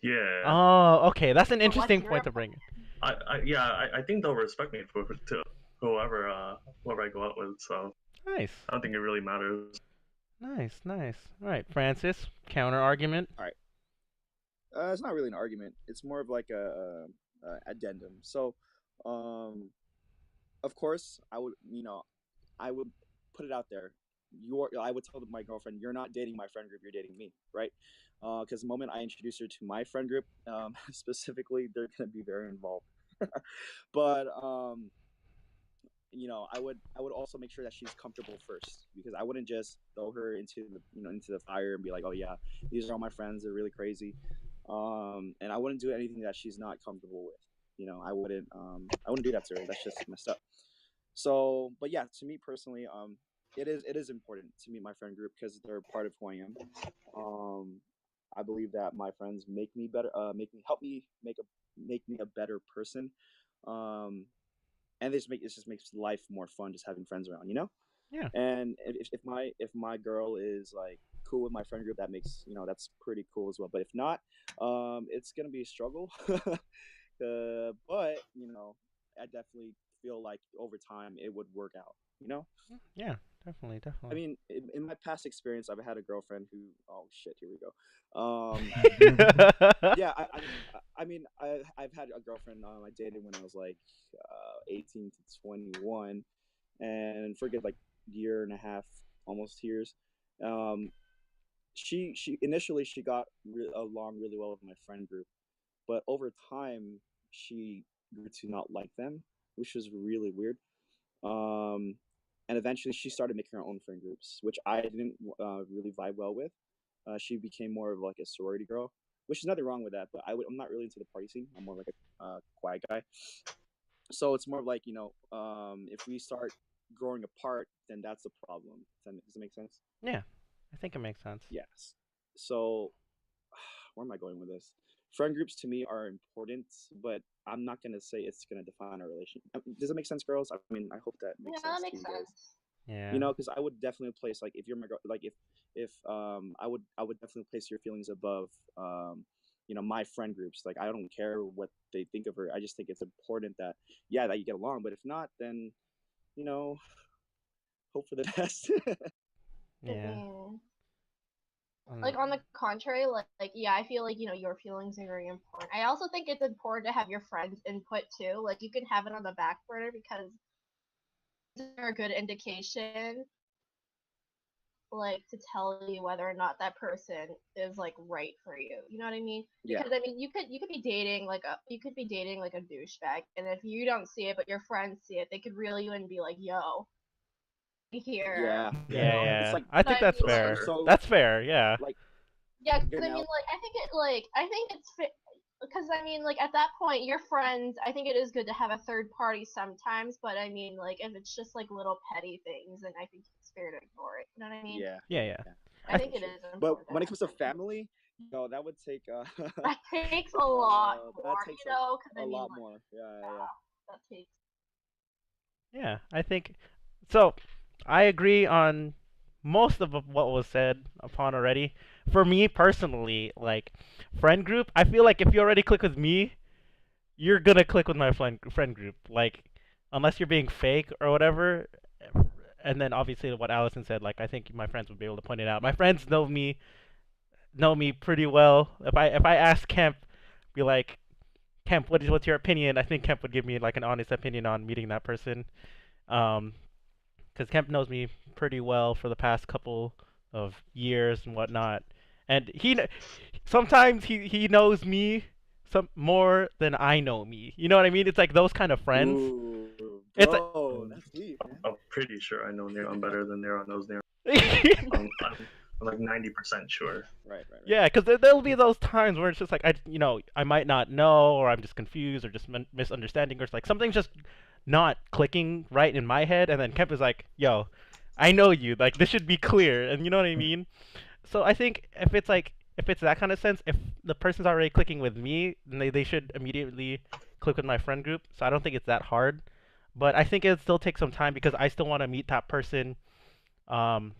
Yeah. Oh, okay. That's an But what's interesting your point to bring. I think they'll respect me for to whoever I go out with. So Nice. I don't think it really matters. Nice, nice. All right, Francis, counter argument. all right. It's not really an argument. It's more of like a addendum. So, um, of course, I would put it out there. I would tell my girlfriend, you're not dating my friend group, you're dating me, right? Because the moment I introduce her to my friend group, specifically, they're gonna be very involved. But I would also make sure that she's comfortable first, because I wouldn't just throw her into the fire and be like, oh yeah, these are all my friends, they're really crazy. And I wouldn't do anything that she's not comfortable with. I wouldn't do that to her. That's just messed up. So, but yeah, to me personally, it is important to meet my friend group because they're part of who I am. Um, I believe that my friends make me better, help me make me a better person. Um, and it just makes life more fun just having friends around, you know. Yeah. And if my girl is like cool with my friend group, that's pretty cool as well. But if not, it's gonna be a struggle. But I definitely feel like over time it would work out. You know, Yeah, definitely, I definitely. mean, in my past experience, I've had a girlfriend who. Oh shit! Here we go. Yeah, I've had a girlfriend I dated when I was like 18 to 21, and forget like year and a half, almost years. Um, she initially she got along really well with my friend group, but over time she grew to not like them, which was really weird. Um, and eventually she started making her own friend groups, which I didn't really vibe well with. She became more of like a sorority girl, which is nothing wrong with that. But I'm not really into the party scene. I'm more like a quiet guy. So it's more of like if we start growing apart, then that's a problem. Does that make sense? Yeah, I think it makes sense. Yes. So where am I going with this? Friend groups to me are important, but I'm not gonna say it's gonna define our relation. Does it make sense, girls? I mean, I hope that Yeah, makes that sense to makes you guys. sense. Yeah. Because I would definitely place, like, if you're my girl, like if I would definitely place your feelings above my friend groups. Like, I don't care what they think of her. I just think it's important that you get along. But if not, then you know hope for the best. I Yeah. mean, Um, like on the contrary, like yeah, I feel like your feelings are very important. I also think it's important to have your friends' input too. Like you can have it on the back burner because they're a good indication like to tell you whether or not that person is like right for you. You know what I mean? Yeah. Because I mean, you could be dating like a douchebag, and if you don't see it but your friends see it, they could reel you in and be like, "Yo, here." Yeah. Yeah. It's like, I think that's mean, like, fair. so That's fair. Yeah. like Yeah, because good I mean, now. like, I think it's because I mean, like, at that point, your friends. I think it is good to have a third party sometimes, but I mean, like, if it's just like little petty things, then I think it's fair to ignore it. You know what I mean? Yeah. Yeah. I think it is But important. when it comes to family, that would take that takes a lot that more, takes you know, because a I mean, lot like, more. Yeah. that takes. Yeah. I think so. I agree on most of what was said upon already. For me personally, like friend group, I feel like if you already click with me, you're gonna click with my friend group. Like unless you're being fake or whatever. And then obviously what Allison said, like I think my friends would be able to point it out. My friends know me pretty well. If I ask Kemp, be like, Kemp, what's your opinion? I think Kemp would give me like an honest opinion on meeting that person. Because Kemp knows me pretty well for the past couple of years and whatnot, and sometimes he knows me some more than I know me. You know what I mean? It's like those kind of friends. Ooh, It's like bro, that's deep, man. I'm pretty sure I know Neon better than Neon knows Neon. I'm like 90% sure. Right. Yeah, because there'll be those times where it's just like I might not know, or I'm just confused, or just misunderstanding, or it's like something's just not clicking right in my head, and then Kemp is like, "Yo, I know you. Like this should be clear," and you know what I mean. So I think if it's that kind of sense, if the person's already clicking with me, then they should immediately click with my friend group. So I don't think it's that hard, but I think it'll still take some time because I still want to meet that person, um,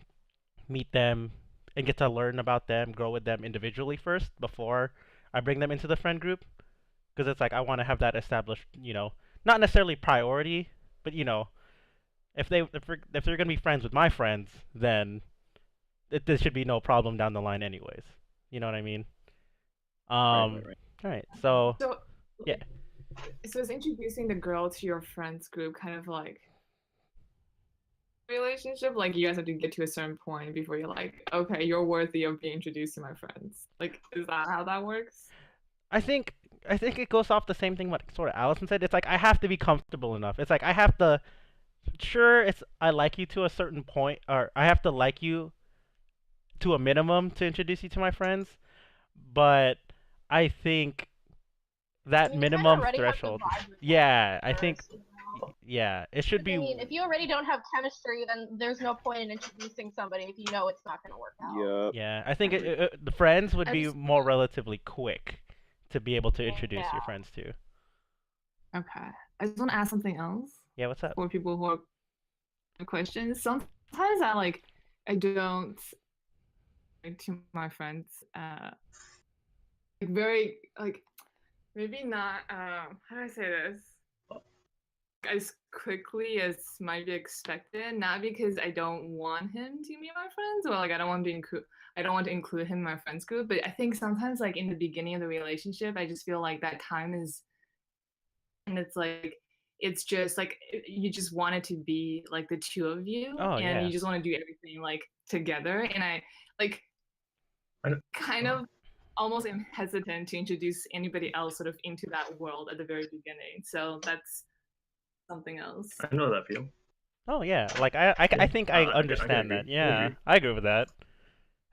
meet them and get to learn about them, grow with them individually first before I bring them into the friend group. Because it's like I want to have that established, not necessarily priority, but if they're gonna be friends with my friends, then there should be no problem down the line, anyways. You know what I mean? Right. All right. So So, yeah. So is introducing the girl to your friends group kind of like relationship? Like you guys have to get to a certain point before you're like, okay, you're worthy of being introduced to my friends. Like, is that how that works? I think it goes off the same thing what sort of Allison said. It's like I have to be comfortable enough. It's like I have to. Sure, it's I like you to a certain point, or I have to like you to a minimum to introduce you to my friends. But I think that You minimum already have to threshold. vibe with Yeah, them I think. first, you know? Yeah, it should I be. mean, if you already don't have chemistry, then there's no point in introducing somebody if you know it's not going to work out. Yup. Yeah, I think the friends would I be just- more relatively quick to be able to introduce your Yeah. friends to. Okay. I just want to ask something else Yeah, what's up? for people who are questions. Sometimes I don't like to my friends like very like maybe not how do I say this? As quickly as might be expected, not because I don't want him to meet my friends or like I don't want to include him in my friends group, but I think sometimes like in the beginning of the relationship, I just feel like that time is and it's just like you just want it to be like the two of you Oh, and yeah. you just want to do everything like together and I like I don't- kind of almost am hesitant to introduce anybody else sort of into that world at the very beginning. So that's something else. I know that feel. Oh yeah, like I think I I understand agree. that. I Yeah, agree. I agree with that.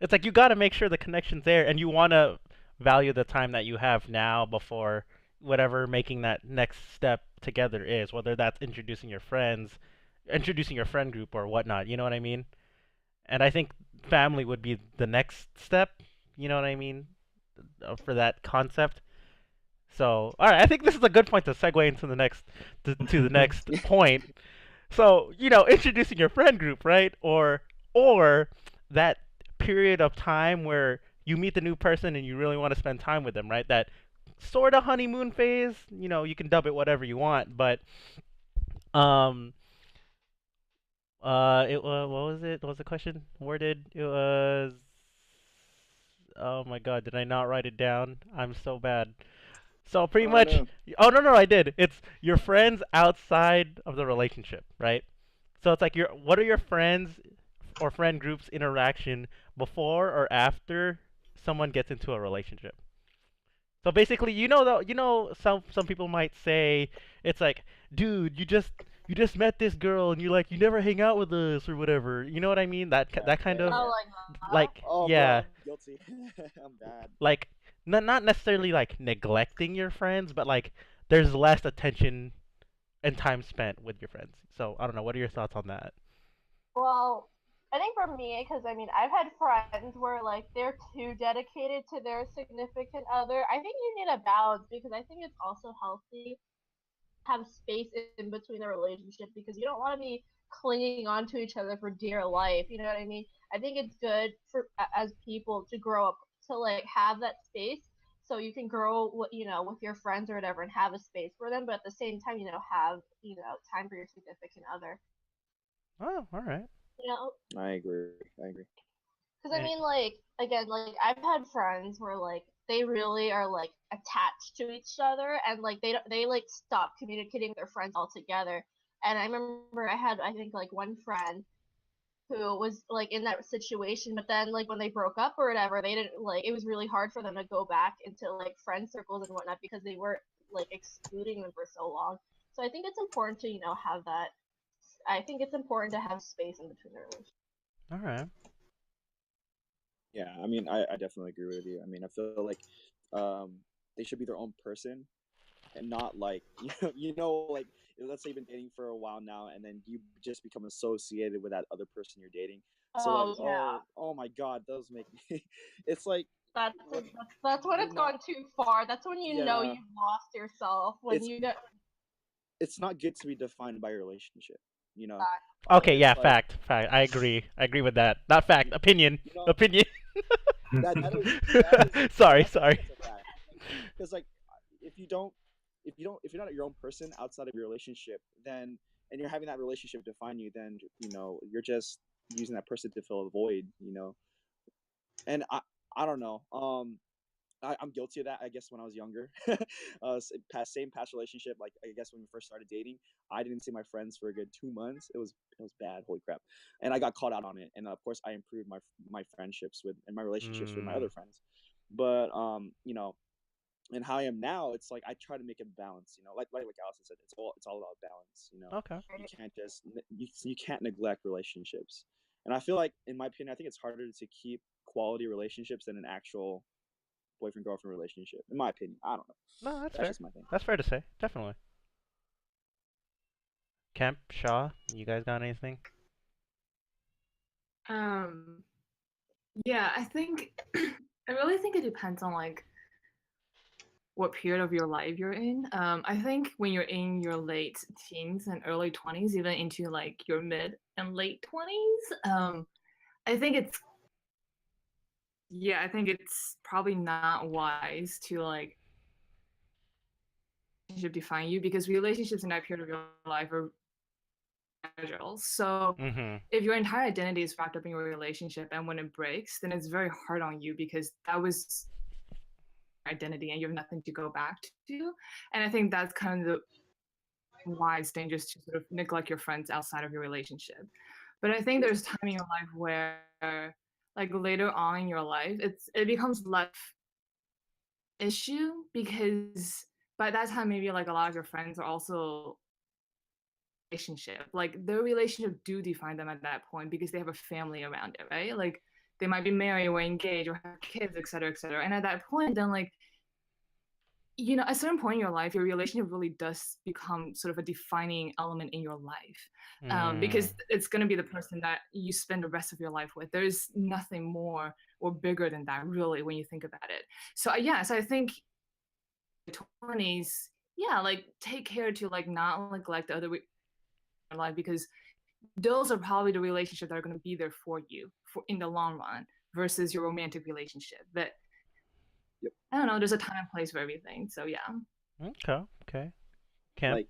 It's like you got to make sure the connection's there, and you want to value the time that you have now before whatever making that next step together is, whether that's introducing your friends, introducing your friend group or whatnot. You know what I mean? And I think family would be the next step. You know what I mean? For that concept. So, all right, I think this is a good point to segue into to the next point. So, introducing your friend group, right? Or that period of time where you meet the new person and you really want to spend time with them, right? That sort of honeymoon phase, you can dub it whatever you want, but um what was it? What was the question worded? It was, oh my God, did I not write it down? I'm so bad. So pretty much, No. oh no, I did. It's your friends outside of the relationship, right? So it's like what are your friends or friend group's interaction before or after someone gets into a relationship. So basically, some people might say it's like, dude, you just met this girl and you're like, you never hang out with us or whatever. You know what I mean? That kind of Oh, like like Oh, yeah, bro, I'm guilty. I'm bad. like not necessarily like neglecting your friends, but like there's less attention and time spent with your friends. So I don't know. What are your thoughts on that? well, I think for me, because I mean, I've had friends where like they're too dedicated to their significant other. I think you need a balance because I think it's also healthy to have space in between the relationship because you don't want to be clinging on to each other for dear life. You know what I mean? I think it's good for as people to grow up to like have that space so you can grow with your friends or whatever and have a space for them, but at the same time, have time for your significant other. Oh, all right. You know, I agree. I agree. because I Eh, mean, like again, like I've had friends where like they really are like attached to each other, and like they like stop communicating with their friends altogether. And I remember I think like one friend who was like in that situation, but then like when they broke up or whatever, they didn't like it was really hard for them to go back into like friend circles and whatnot because they were like excluding them for so long. So I think it's important to have that. I think it's important to have space in between the relationships. all right. Yeah, I mean, I definitely agree with you. I mean, I feel like um, they should be their own person and not like like let's say you've been dating for a while now and then you just become associated with that other person you're dating. So like, Oh yeah. oh my God, those make me. It's like That's what that's when you're it's not. gone too far. That's when you know Yeah, you've lost yourself. When it's you get it's not good to be defined by your relationship. You know, back. Okay, it's yeah, like fact, fact. I agree. I agree with that. Not fact, you, opinion, you know opinion. that is Sorry, that's sorry. a fact. Because like if you don't if you're not your own person outside of your relationship, then and you're having that relationship define you, then you're just using that person to fill a void. And I don't know. I'm guilty of that. I guess when I was younger, past relationship. Like I guess when we first started dating, I didn't see my friends for a good 2 months. It was bad. Holy crap! And I got called out on it. And of course, I improved my friendships with and my relationships with my Mm, other friends. But and how I am now, it's like I try to make a balance. Like Allison said, it's all about balance. okay. You can't just you can't neglect relationships. And I feel like, in my opinion, I think it's harder to keep quality relationships than an actual boyfriend girlfriend relationship. In my opinion, I don't know. No, that's That's fair. just my thing. That's fair to say. Definitely. Kemp, Shaw, you guys got anything? Um, yeah, I think I really think it depends on like what period of your life you're in. I think when you're in your late teens and early 20s, even into like your mid and late 20s, I think it's I think it's probably not wise to like relationship define you because relationships in that period of your life are fragile. So Mm-hmm. if your entire identity is wrapped up in your relationship and when it breaks, then it's very hard on you because that was identity and you have nothing to go back to. And I think that's kind of the why it's dangerous to sort of neglect your friends outside of your relationship. But I think there's time in your life where like later on in your life it becomes less issue because by that time maybe like a lot of your friends are also relationship like their relationship do define them at that point because they have a family around it, right? Like they might be married or engaged or have kids, etc., etc. And at that point then like at a certain point in your life, your relationship really does become sort of a defining element in your life, Mm. because it's going to be the person that you spend the rest of your life with. There's nothing more or bigger than that, really, when you think about it. So so I think 20s, like take care to like not neglect the other life because those are probably the relationships that are going to be there for you for in the long run versus your romantic relationship. But Yep. I don't know. There's a time and place for everything. So yeah. Okay. Okay. Kemp. Like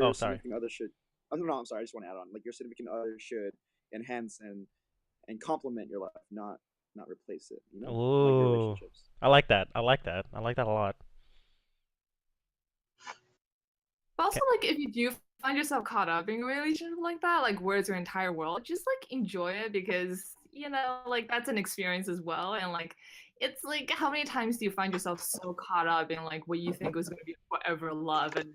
Oh, your sorry. significant other should. Oh, no, I'm sorry. I just want to add on. Like your significant other should enhance and complement your life, not replace it. Like your Ooh, relationships. I like that. I like that. I like that a lot. But also, Okay. like, if you do find yourself caught up in a relationship like that, like where it's your entire world, just like enjoy it because like that's an experience as well. And like it's like how many times do you find yourself so caught up in like what you think was gonna be forever love and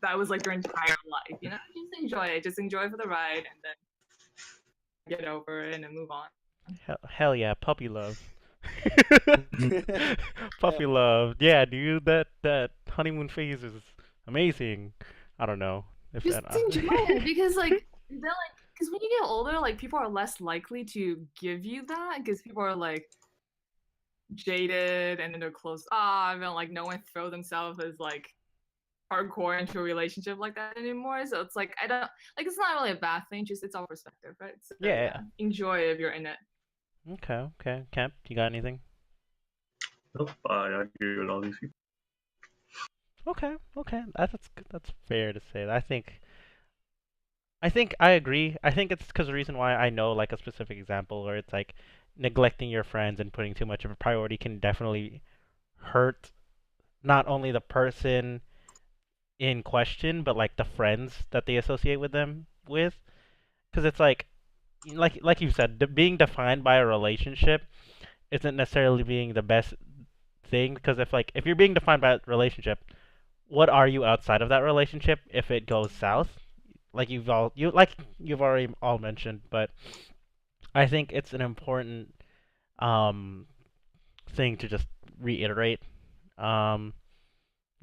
that was like your entire life, Just enjoy it. Just enjoy for the ride and then get over it and move on. Hell yeah, puppy love. Puppy love. Yeah, dude, that honeymoon phase is amazing. I don't know if Just that. enjoy it because like because when you get older, like people are less likely to give you that because people are like jaded and then they're closed off and like no one throw themselves as like hardcore into a relationship like that anymore. So it's like I don't like it's not really a bad thing, just it's all perspective, right? So, Yeah. enjoy if you're in it. Okay. Kemp, you got anything? Nope, I agree with all these people. Okay. That's fair to say. I think I agree. I think it's because the reason why I know like a specific example where it's like neglecting your friends and putting too much of a priority can definitely hurt not only the person in question, but like the friends that they associate with them with. Because it's like you said, being defined by a relationship isn't necessarily being the best thing. Because if you're being defined by a relationship, what are you outside of that relationship if it goes south? Like you've already all mentioned, but I think it's an important um thing to just reiterate, um,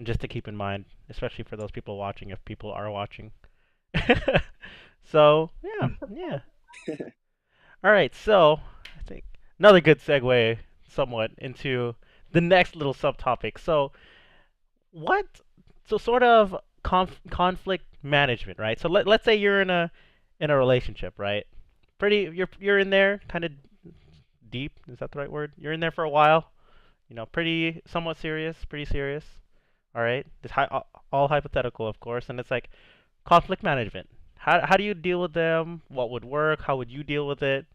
just to keep in mind, especially for those people watching, if people are watching. So yeah. All right, so I think another good segue, somewhat, into the next little subtopic. So what? So sort of conflict management, right? So let's say you're in a relationship, right? You're in there, kind of deep. Is that the right word? You're in there for a while. Pretty somewhat serious, pretty serious. All right, all hypothetical, of course, and it's like conflict management. How do you deal with them? What would work? How would you deal with it?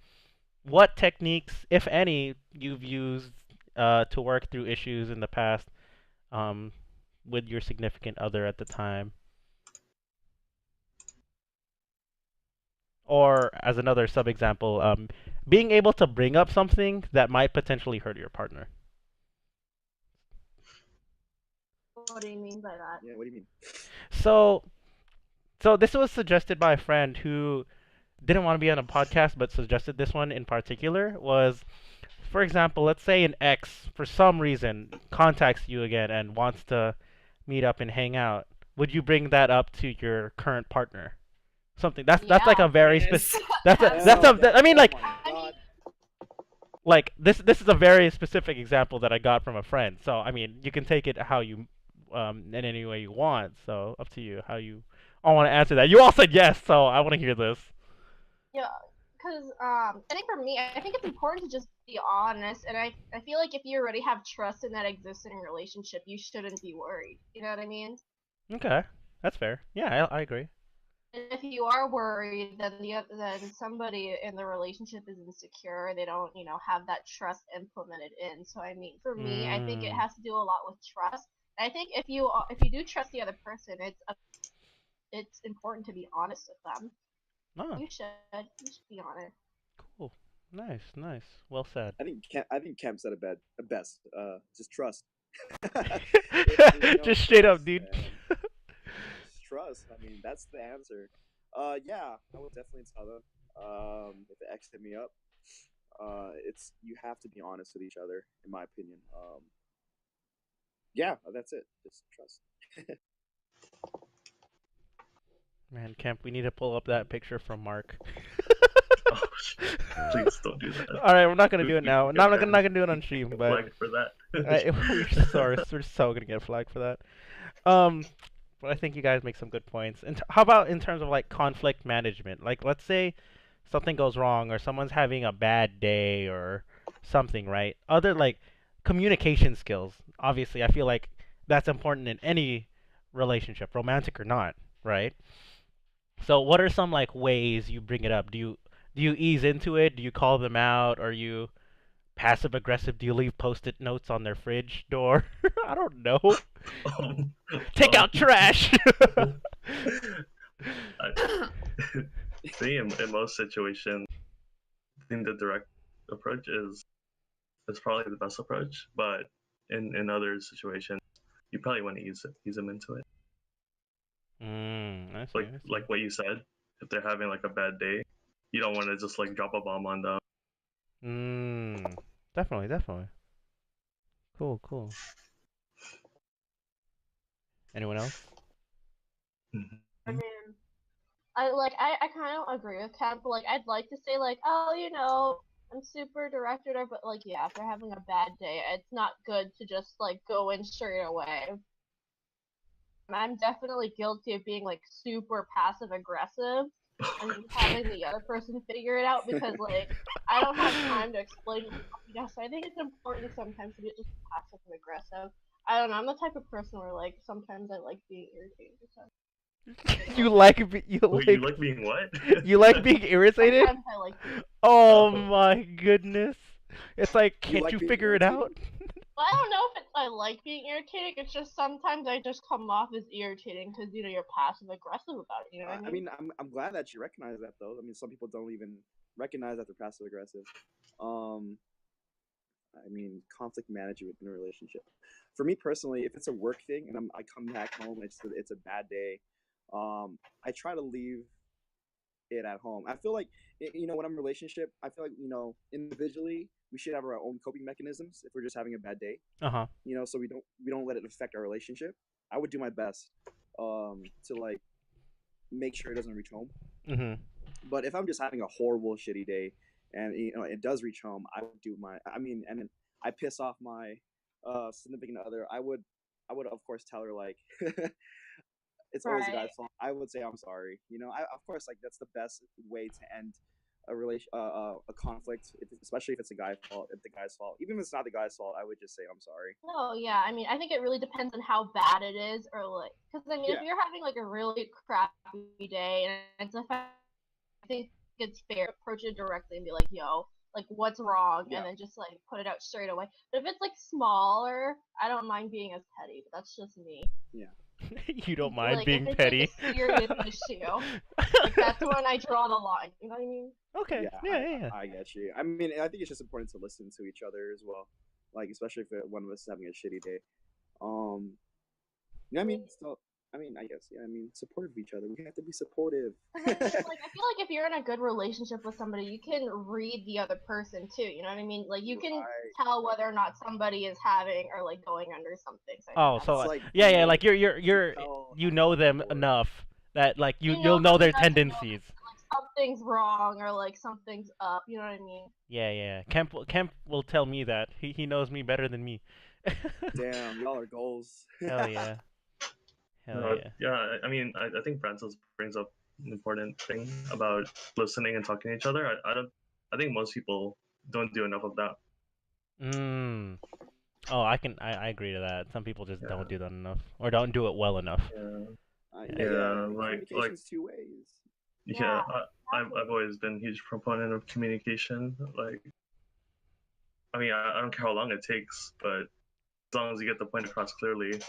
What techniques, if any, you've used to work through issues in the past um, with your significant other at the time? Or as another sub-example, being able to bring up something that might potentially hurt your partner. What do you mean by that? Yeah, what do you mean? So this was suggested by a friend who didn't want to be on a podcast, but suggested this one in particular was, for example, let's say an ex, for some reason, contacts you again and wants to meet up and hang out. Would you bring that up to your current partner? Something that's like a very specific. I mean, like, this is a very specific example that I got from a friend. So I mean, you can take it how you in any way you want. So up to you how you all want to answer that. You all said yes, so I want to hear this. Yeah, because I think for me, I think it's important to just be honest, and I feel like if you already have trust in that existing relationship, you shouldn't be worried. You know what I mean? Okay, that's fair. Yeah, I agree. And if you are worried, then then somebody in the relationship is insecure. They don't, have that trust implemented in. So I mean, for me, I think it has to do a lot with trust. And I think if you do trust the other person, it's important to be honest with them. Oh, You should be honest. cool. Nice. Well said. I think Kemp said it best. Just trust. Just straight up, dude. Just trust. I mean, that's the answer. Yeah, I would definitely tell them. If the ex hit me up, you have to be honest with each other, in my opinion. Yeah, that's it. Just trust. Man, Kemp, we need to pull up that picture from Mark. Oh, please don't do that. All right, we're not gonna do it now. No, I'm not gonna do it on stream, but Flagged for that. we're so gonna get flagged for that. But I think you guys make some good points. And how about in terms of like conflict management? Like, let's say something goes wrong, or someone's having a bad day, or something, right? Other like communication skills. Obviously, I feel like that's important in any relationship, romantic or not, right? So, what are some like ways you bring it up? Do you ease into it? Do you call them out? Are you passive aggressive? Do you leave post-it notes on their fridge door? I don't know. Take out trash. I think in most situations, I think the direct approach is probably the best approach. But in other situations, you probably want to ease them into it. I see. Like what you said, if they're having like a bad day, you don't want to just like drop a bomb on them. Definitely. Cool. Anyone else? I mean, I kind of agree with Kemp. Like, I'd like to say like, oh, I'm super directed, but like, yeah, if they're having a bad day, it's not good to just like go in straight away. I'm definitely guilty of being like super passive aggressive and just having the other person figure it out because like I don't have time to explain. So I think it's important sometimes to be just passive and aggressive. I don't know. I'm the type of person where like sometimes I like being irritated. You like being what? You like being irritated? Sometimes I like being... Oh my goodness! It's like, can't like you being figure it out? Well, I don't know if I like being irritating. It's just sometimes I just come off as irritating because you're passive aggressive about it. You know what I mean? I'm glad that you recognize that though. I mean, some people don't even recognize that they're passive aggressive. I mean, conflict management in a relationship. For me personally, if it's a work thing and I come back home, it's a bad day. I try to leave it at home. I feel like when I'm in a relationship, I feel like individually we should have our own coping mechanisms if we're just having a bad day. So we don't let it affect our relationship. I would do my best to like make sure it doesn't reach home. But if I'm just having a horrible shitty day and it does reach home, I would do and then I piss off my significant other, I would of course tell her like it's always the guy's fault. I would say I'm sorry. Of course, like that's the best way to end a conflict, especially if it's the guy's fault. If the guy's fault, even if it's not the guy's fault, I would just say I'm sorry. No, yeah. I mean, I think it really depends on how bad it is, or like, because I mean, if you're having like a really crappy day and it's I think it's fair to approach it directly and be like, yo, like what's wrong, and then just like put it out straight away. But if it's like smaller, I don't mind being as petty, but that's just me. Yeah. You don't mind like, being if it's petty. Like a serious issue. Like, that's when I draw the line. You know what I mean? Okay. Yeah. I get you. I mean, I think it's just important to listen to each other as well. Like, especially if one of us is having a shitty day. I mean, still, I guess, yeah. I mean, supportive of each other. We have to be supportive. I feel like if you're in a good relationship with somebody, you can read the other person too. You know what I mean? Like you can tell whether or not somebody is having or like going under something. So so like like you know them enough that like you'll know their tendencies. Like something's wrong or like something's up. You know what I mean? Yeah. Kemp will tell me that he knows me better than me. Damn, y'all are goals. Hell yeah. Yeah, I mean, I think Francis brings up an important thing about listening and talking to each other. I think most people don't do enough of that. Oh, I agree to that. Some people just don't do that enough, or don't do it well enough. Like two ways. Yeah, I've always been a huge proponent of communication. Like, I mean, I don't care how long it takes, but as long as you get the point across clearly,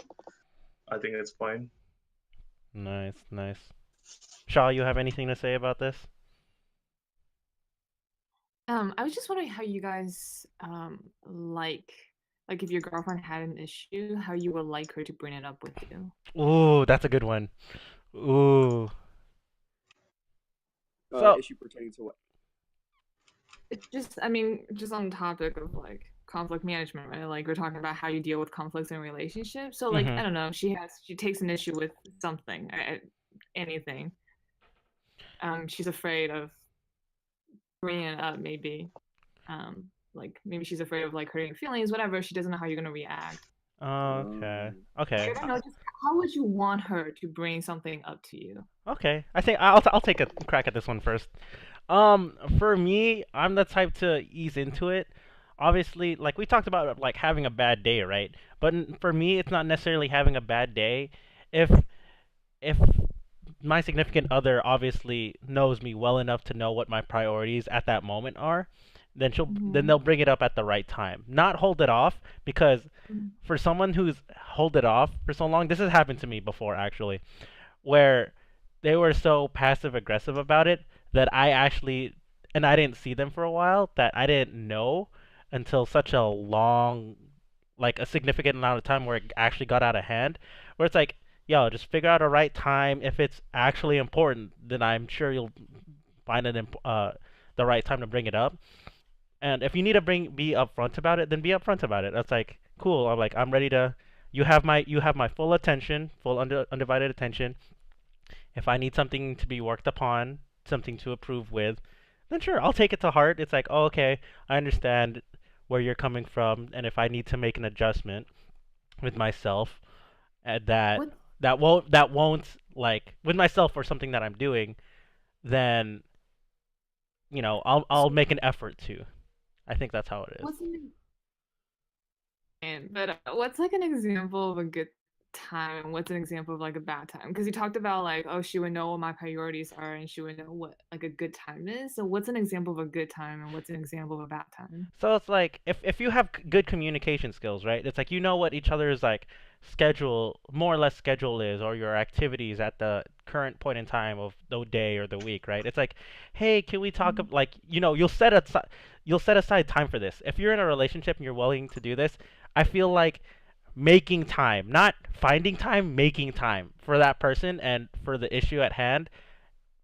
I think it's fine. Nice. Shaw, you have anything to say about this? I was just wondering how you guys like if your girlfriend had an issue, how you would like her to bring it up with you. Ooh, that's a good one. Ooh. Issue pertaining to what? It's just on the topic of like conflict management, right? Like we're talking about how you deal with conflicts in relationships. So like I don't know, she takes an issue with something, anything. She's afraid of bringing it up, maybe. Like maybe she's afraid of like hurting feelings, whatever. She doesn't know how you're gonna react. Okay. I don't know. Just how would you want her to bring something up to you? Okay, I think I'll take a crack at this one first. For me, I'm the type to ease into it. Obviously, like we talked about, like having a bad day, right? But for me, it's not necessarily having a bad day. If my significant other obviously knows me well enough to know what my priorities at that moment are, then then they'll bring it up at the right time. Not hold it off, because for someone who's hold it off for so long, this has happened to me before actually, where they were so passive aggressive about it that I didn't see them for a while, that I didn't know until such a long, like a significant amount of time where it actually got out of hand. Where it's like, yo, just figure out a right time. If it's actually important, then I'm sure you'll find the right time to bring it up. And if you need to be upfront about it, then be upfront about it. That's like cool. I'm ready to. You have my full attention, full undivided attention. If I need something to be worked upon, something to approve with, then sure, I'll take it to heart. It's like, oh, okay, I understand where you're coming from, and if I need to make an adjustment with myself, that What that won't like with myself or something that I'm doing, then I'll make an effort to. I think that's how it is. what's an but what's like an example of a good time and what's an example of like a bad time? Because you talked about like, oh, she would know what my priorities are and she would know what like a good time is. So what's an example of a good time and what's an example of a bad time? So it's like if you have good communication skills, right? It's like you know what each other's like schedule, more or less schedule is, or your activities at the current point in time of the day or the week, right? It's like, hey, can we talk like you'll set aside time for this. If you're in a relationship and you're willing to do this, I feel like making time, not finding time, making time for that person and for the issue at hand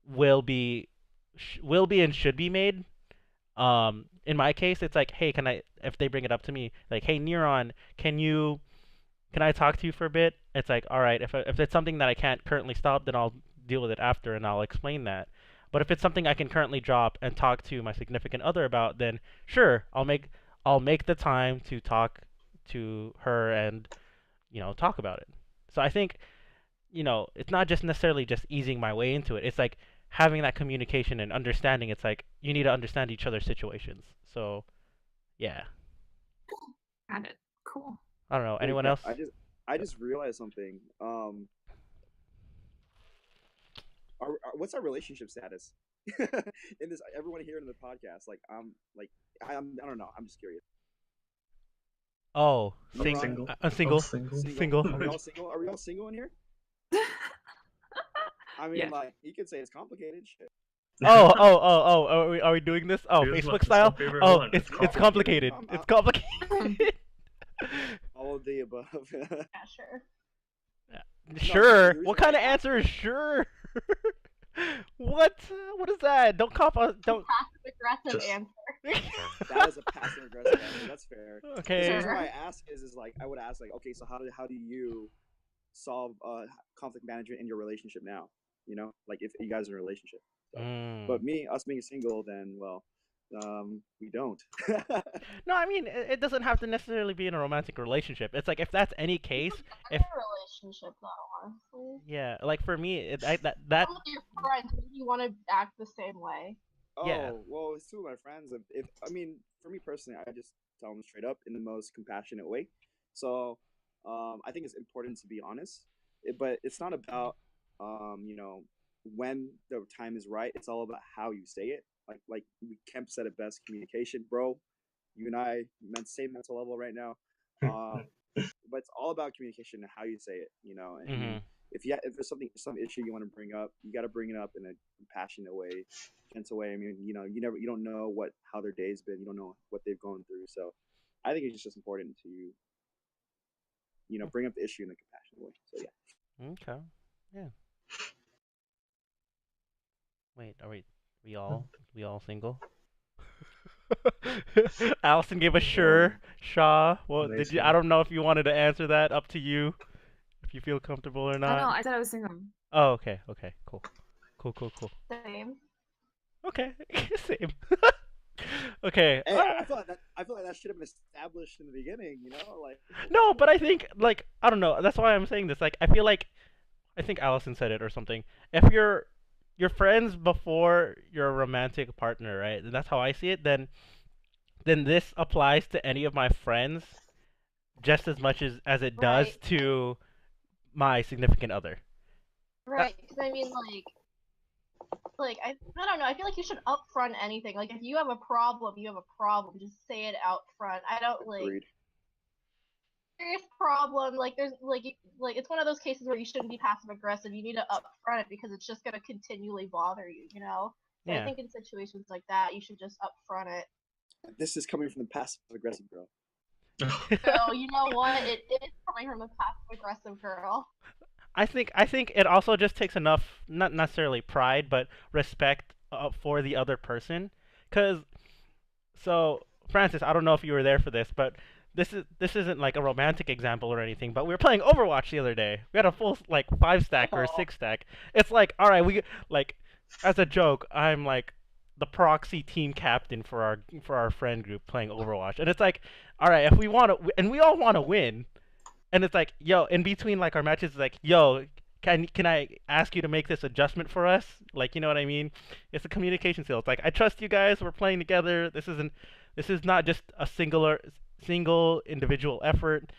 will be and should be made. In my case, it's like, hey, if they bring it up to me, like, hey, Neuron, can I talk to you for a bit? It's like, all right, if it's something that I can't currently stop, then I'll deal with it after and I'll explain that. But if it's something I can currently drop and talk to my significant other about, then sure, I'll make the time to talk to her and talk about it. So I think it's not just necessarily just easing my way into it. It's like having that communication and understanding. It's like you need to understand each other's situations. So yeah, Got it. Cool. I don't know. Wait, Anyone else? I just realized something. What's our relationship status? In this, everyone here in the podcast, like I don't know. I'm just curious. Oh, Neuron? Single. I'm single. Single. Single. Are we all single? Are we all single in here? I mean, Yeah. like you could say it's complicated. Shit. Oh. Are we doing this? Oh, Here's Facebook my style. favorite Oh, one. it's complicated. I'm It's out. complicated. All of the above. Yeah, sure. Sure. the What reason kind I of asked- answer is sure? What? What is that? Don't cop on. Don't. Passive aggressive Just- answer. That is a passive aggressive answer. That's fair. The Okay. reason why I ask is like I would ask like, okay, so how do you solve conflict management in your relationship now? Like if you guys are in a relationship. So, But us being single, then well, we don't. No, I mean it doesn't have to necessarily be in a romantic relationship. It's like if that's any case, In if a relationship, though, honestly. yeah, like for me, that With your friends, you want to act the same way. Oh, Yeah. well, it's two of my friends. If I mean, for me personally, I just tell them straight up in the most compassionate way. So, I think it's important to be honest, but it's not about, when the time is right. It's all about how you say it. Like Kemp said it best: communication, bro. You and I same mental level right now. But it's all about communication and how you say it. And Mhm. if there's some issue you want to bring up, you got to bring it up in a compassionate way, gentle way. I mean, you don't know how their day's been. You don't know what they've gone through. So, I think it's just important to bring up the issue in a compassionate way. So yeah. Okay. Yeah. Wait, are we all single? Allison gave a sure. Shaw. Well, did you? I don't know if you wanted to answer that. Up to you. If you feel comfortable or I not. know. I said I was single. Oh, okay. Cool. Same. Okay. Same. Okay. Hey, I feel like that should have been established in the beginning. Like. No, but I think like I don't know. That's why I'm saying this. Like I feel like I think Allison said it or something. If you're friends before you're a romantic partner, right? And that's how I see it. Then this applies to any of my friends just as much as it does Right. to my significant other. Right, because I mean, I don't know. I feel like you should upfront anything. Like, if you have a problem, you have a problem. Just say it out front. I don't Agreed. serious problem. Like there's like it's one of those cases where you shouldn't be passive aggressive. You need to upfront it because it's just gonna continually bother you. You know. So I Yeah. think in situations like that, you should just upfront it. This is coming from the passive aggressive girl. So you know what? It is coming from a passive aggressive girl. I think it also just takes enough, not necessarily pride, but respect for the other person. Cause so Francis, I don't know if you were there for this, but this isn't like a romantic example or anything. But we were playing Overwatch the other day. We had a full like 5-stack or a 6-stack. It's like, all right, we like as a joke, I'm like the proxy team captain for our friend group playing Overwatch, and it's like, all right, if we want to, and we all want to win. And it's like, yo, in between like our matches, it's like, yo, can I ask you to make this adjustment for us? Like, you know what I mean? It's a communication skill. It's like, I trust you guys. We're playing together. This is not just a single individual effort.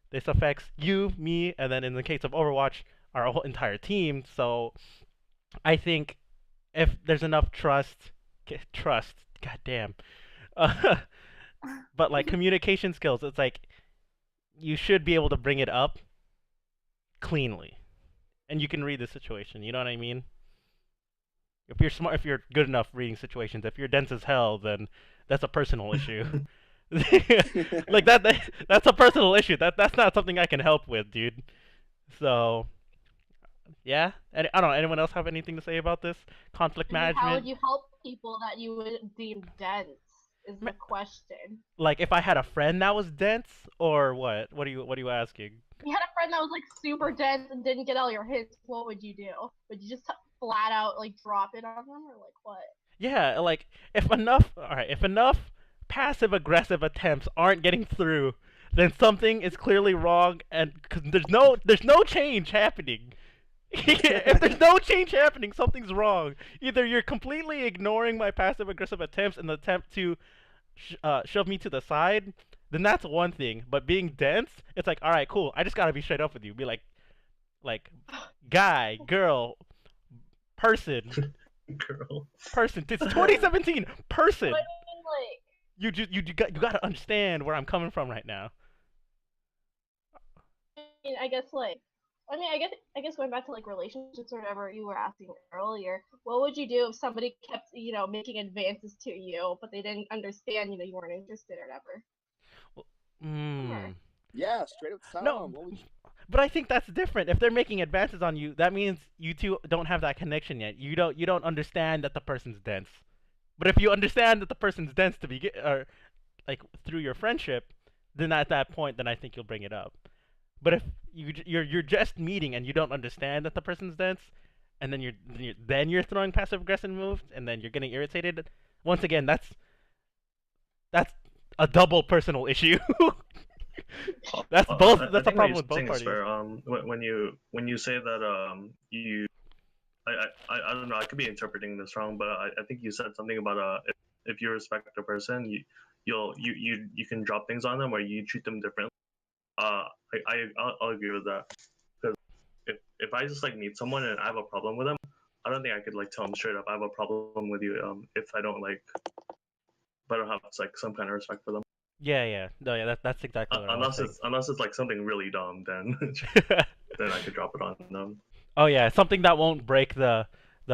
This affects you, me, and then in the case of Overwatch, our whole entire team. So I think if there's enough trust, goddamn. But like communication skills, it's like, you should be able to bring it up cleanly, and you can read the situation. You know what I mean? If you're smart, if you're good enough reading situations, if you're dense as hell, then that's a personal issue. Like that's a personal issue. That's not something I can help with, dude. So, yeah. And I don't know. Anyone else have anything to say about this conflict management? How would you help people that you would deem dense? Is the question. Like if I had a friend that was dense, or what? What are you asking? If you had a friend that was like super dense and didn't get all your hints, what would you do? Would you just flat out like drop it on them, or like what? Yeah, like if enough passive aggressive attempts aren't getting through, then something is clearly wrong, and cause there's no change happening. If there's no change happening, something's wrong. Either you're completely ignoring my passive aggressive attempts in the attempt to shove me to the side, then that's one thing. But being dense, it's like, all right, cool. I just gotta be straight up with you. Be like guy, girl, person, person. It's 2017. Person. But I mean, You gotta understand where I'm coming from right now. I guess going back to like relationships or whatever you were asking earlier, what would you do if somebody kept, making advances to you, but they didn't understand, you weren't interested or whatever? Yeah, straight up tell No, them. What would you... but I think that's different. If they're making advances on you, that means you two don't have that connection yet. You don't understand that the person's dense. But if you understand that the person's dense to begin, or like through your friendship, then at that point, then I think you'll bring it up. But if you're just meeting and you don't understand that the person's dense, and then you're throwing passive aggressive moves, and then you're getting irritated, once again, that's a double personal issue. That's both. That's a problem with both parties. Fair. When you say that I don't know. I could be interpreting this wrong, but I think you said something about if you respect a person, you can drop things on them or you treat them differently. I'll agree with that, because if I just like meet someone and I have a problem with them, I don't think I could like tell them straight up I have a problem with you if I don't have like some kind of respect for them. Yeah. No, yeah, that's exactly what I was saying. Unless it's like something really dumb, then then I could drop it on them. Oh yeah, something that won't break the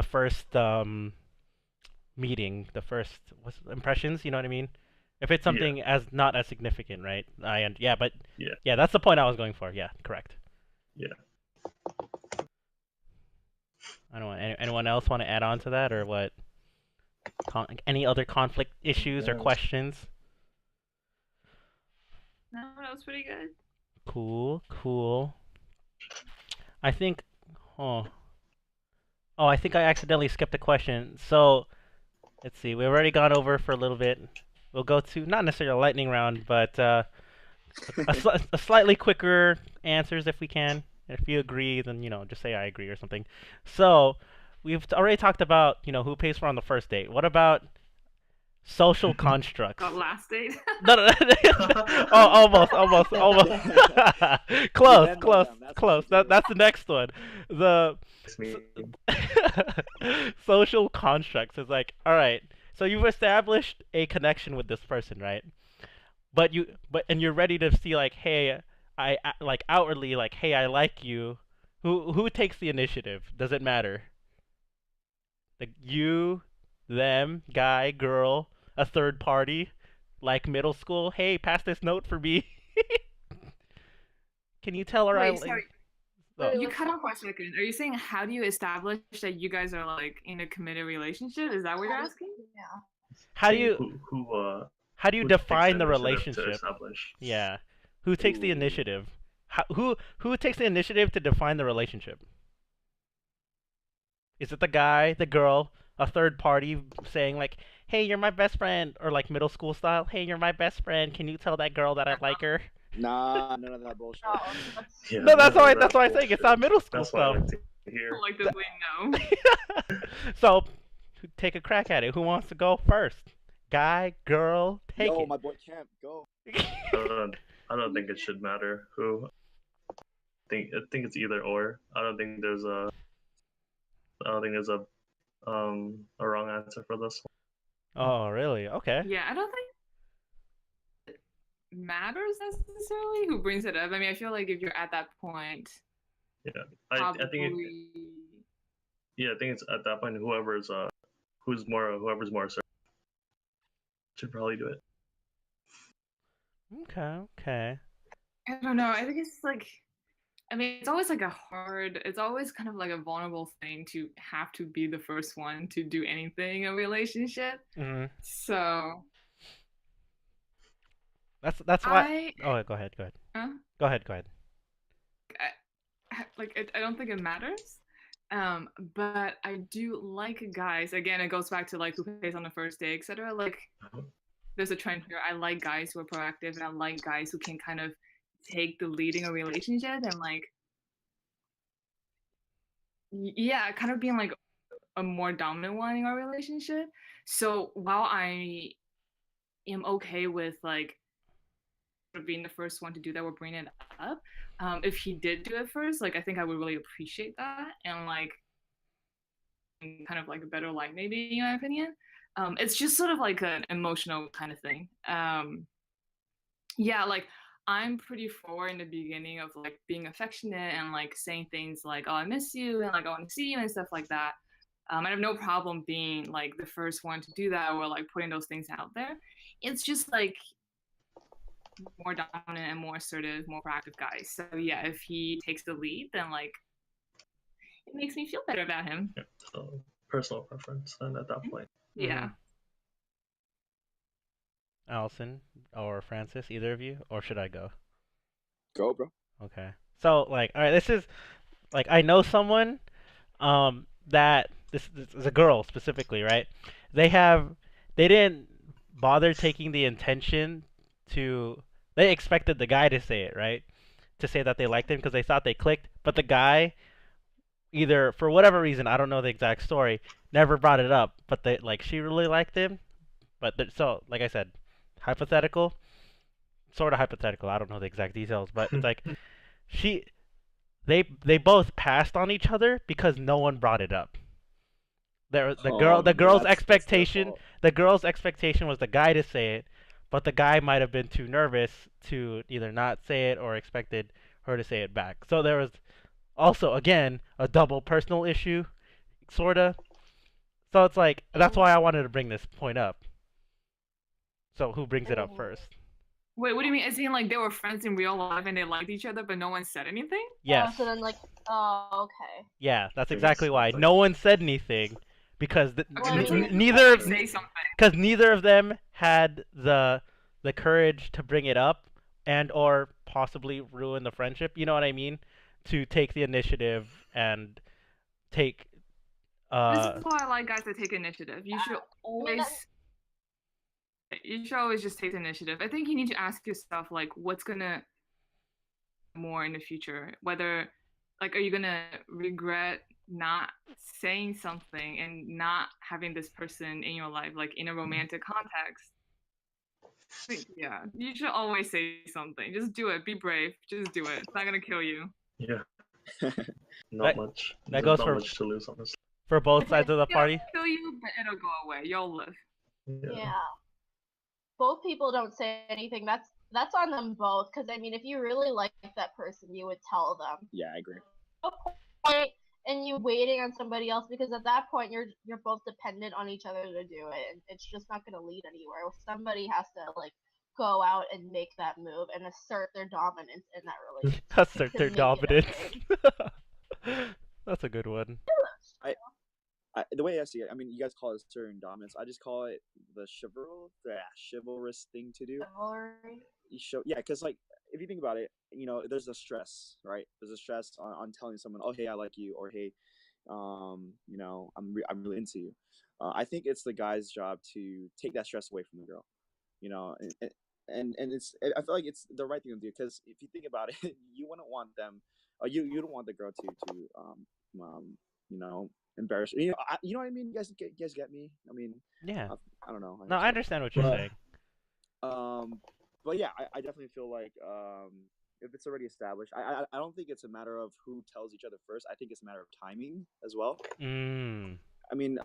first meeting, the first impressions. You know what I mean? If it's something not as significant, right? Yeah, that's the point I was going for. Yeah, correct. Yeah. I don't know. Anyone else want to add on to that, or what? Any other conflict issues or questions? No, that was pretty good. Cool. I think. I think I accidentally skipped a question. So, let's see. We've already gone over for a little bit. We'll go to not necessarily a lightning round, but a slightly quicker answers if we can. If you agree, then just say I agree or something. So, we've already talked about who pays for on the first date. What about social constructs? Last date. No. Oh, almost. Close. That's the next one. The social constructs is like, all right. So you've established a connection with this person, right? But you're ready to see like, hey, like outwardly like, hey, I like you, who takes the initiative? Does it matter? Like you, them, guy, girl, a third party, like middle school. Hey, pass this note for me. Can you tell her I? Wait, sorry. Oh. You cut off for a second. Are you saying how do you establish that you guys are like in a committed relationship? Is that what you're asking? Yeah. How do you how do you who define takes the initiative to relationship? establish? Yeah. Who takes the initiative? Who takes the initiative to define the relationship? Is it the guy, the girl, a third party saying like, "Hey, you're my best friend," or like middle school style, "Hey, you're my best friend. Can you tell that girl that I like her?" Nah, none of that bullshit. No, Yeah, No, that's none why of that's that why I'm saying it's not bullshit. middle school That's what I stuff. like to hear. Collectively, no. So, take a crack at it. Who wants to go first? Guy, girl, take Yo, it. my boy Kemp, go. I don't think it should matter who. I think it's either or. I don't think there's a wrong answer for this one. Oh, really? Okay. Yeah, I don't think it matters necessarily who brings it up. I mean, I feel like if you're at that point, I probably. think I think it's at that point whoever's more assertive should probably do it. Okay. I don't know. I think it's like, I mean, it's always like it's always kind of like a vulnerable thing to have to be the first one to do anything in a relationship. Hmm. So. That's why. Oh, go ahead. Huh? Go ahead. I don't think it matters. But I do like guys. Again, it goes back to like who pays on the first day, etc. Like, there's a trend here. I like guys who are proactive, and I like guys who can kind of take the lead in a relationship and like, yeah, kind of being like a more dominant one in our relationship. So while I am okay with like being the first one to do that or bring it up, if he did do it first, like I think I would really appreciate that and like kind of like a better light, maybe in my opinion. It's just sort of like an emotional kind of thing. Yeah, like I'm pretty forward in the beginning of like being affectionate and like saying things like, "Oh, I miss you," and like I want to see you and stuff like that. I have no problem being like the first one to do that or like putting those things out there. It's just like more dominant and more assertive, more proactive guys. So yeah, if he takes the lead, then like it makes me feel better about him. Yeah, so personal preference, and at that point. Yeah. Allison or Francis, either of you, or should I go? Go, bro. Okay. So like, all right, this is like I know someone, that this is a girl specifically, right? They didn't bother taking the intention to. They expected the guy to say it, right? To say that they liked him because they thought they clicked, but the guy, either for whatever reason, I don't know the exact story, never brought it up. But she really liked him. But so, like I said, hypothetical, sort of hypothetical. I don't know the exact details, but it's like they both passed on each other because no one brought it up. The girl's expectation was the guy to say it, but the guy might have been too nervous to either not say it or expected her to say it back. So there was also again a double personal issue, sorta. So it's like that's why I wanted to bring this point up. So who brings it up first? Wait, what do you mean? As in, like, they were friends in real life and they liked each other, but no one said anything? Yes. So then, like, oh, okay. Yeah, that's exactly why. No one said anything because Okay, neither say something. because neither of them had the courage to bring it up and or possibly ruin the friendship. You know what I mean? To take the initiative and take. This is why I like guys that take initiative. You should always just take the initiative. I think you need to ask yourself like, what's gonna more in the future? Whether like, are you gonna regret not saying something and not having this person in your life, like in a romantic context? Yeah, you should always say something. Just do it. Be brave. Just do it. It's not gonna kill you. Yeah. Not much. That There's goes not for much to lose, honestly. for both sides of the party. It'll kill you, but it'll go away. You'll live. Yeah. Both people don't say anything. That's that's on them both. Because I mean, if you really like that person, you would tell them. Yeah, I agree. No point in you waiting on somebody else, because at that point you're both dependent on each other to do it, and it's just not going to lead anywhere. Somebody has to like go out and make that move and assert their dominance in that relationship. Assert to their make it dominance. okay. That's a good one. The way I see it, I mean, you guys call it certain dominance. I just call it the chivalrous thing to do. Chivalry. Yeah, because like if you think about it, there's a stress, right? There's a stress on telling someone, oh, hey, I like you, or hey, I'm really into you. I think it's the guy's job to take that stress away from the girl, and I feel like it's the right thing to do, because if you think about it, you wouldn't want them, or you don't want the girl to embarrass. You know what I mean? You guys get me? I mean, Yeah. I don't know. No, I understand what you're saying. But yeah, I definitely feel like if it's already established, I don't think it's a matter of who tells each other first. I think it's a matter of timing as well. I mean,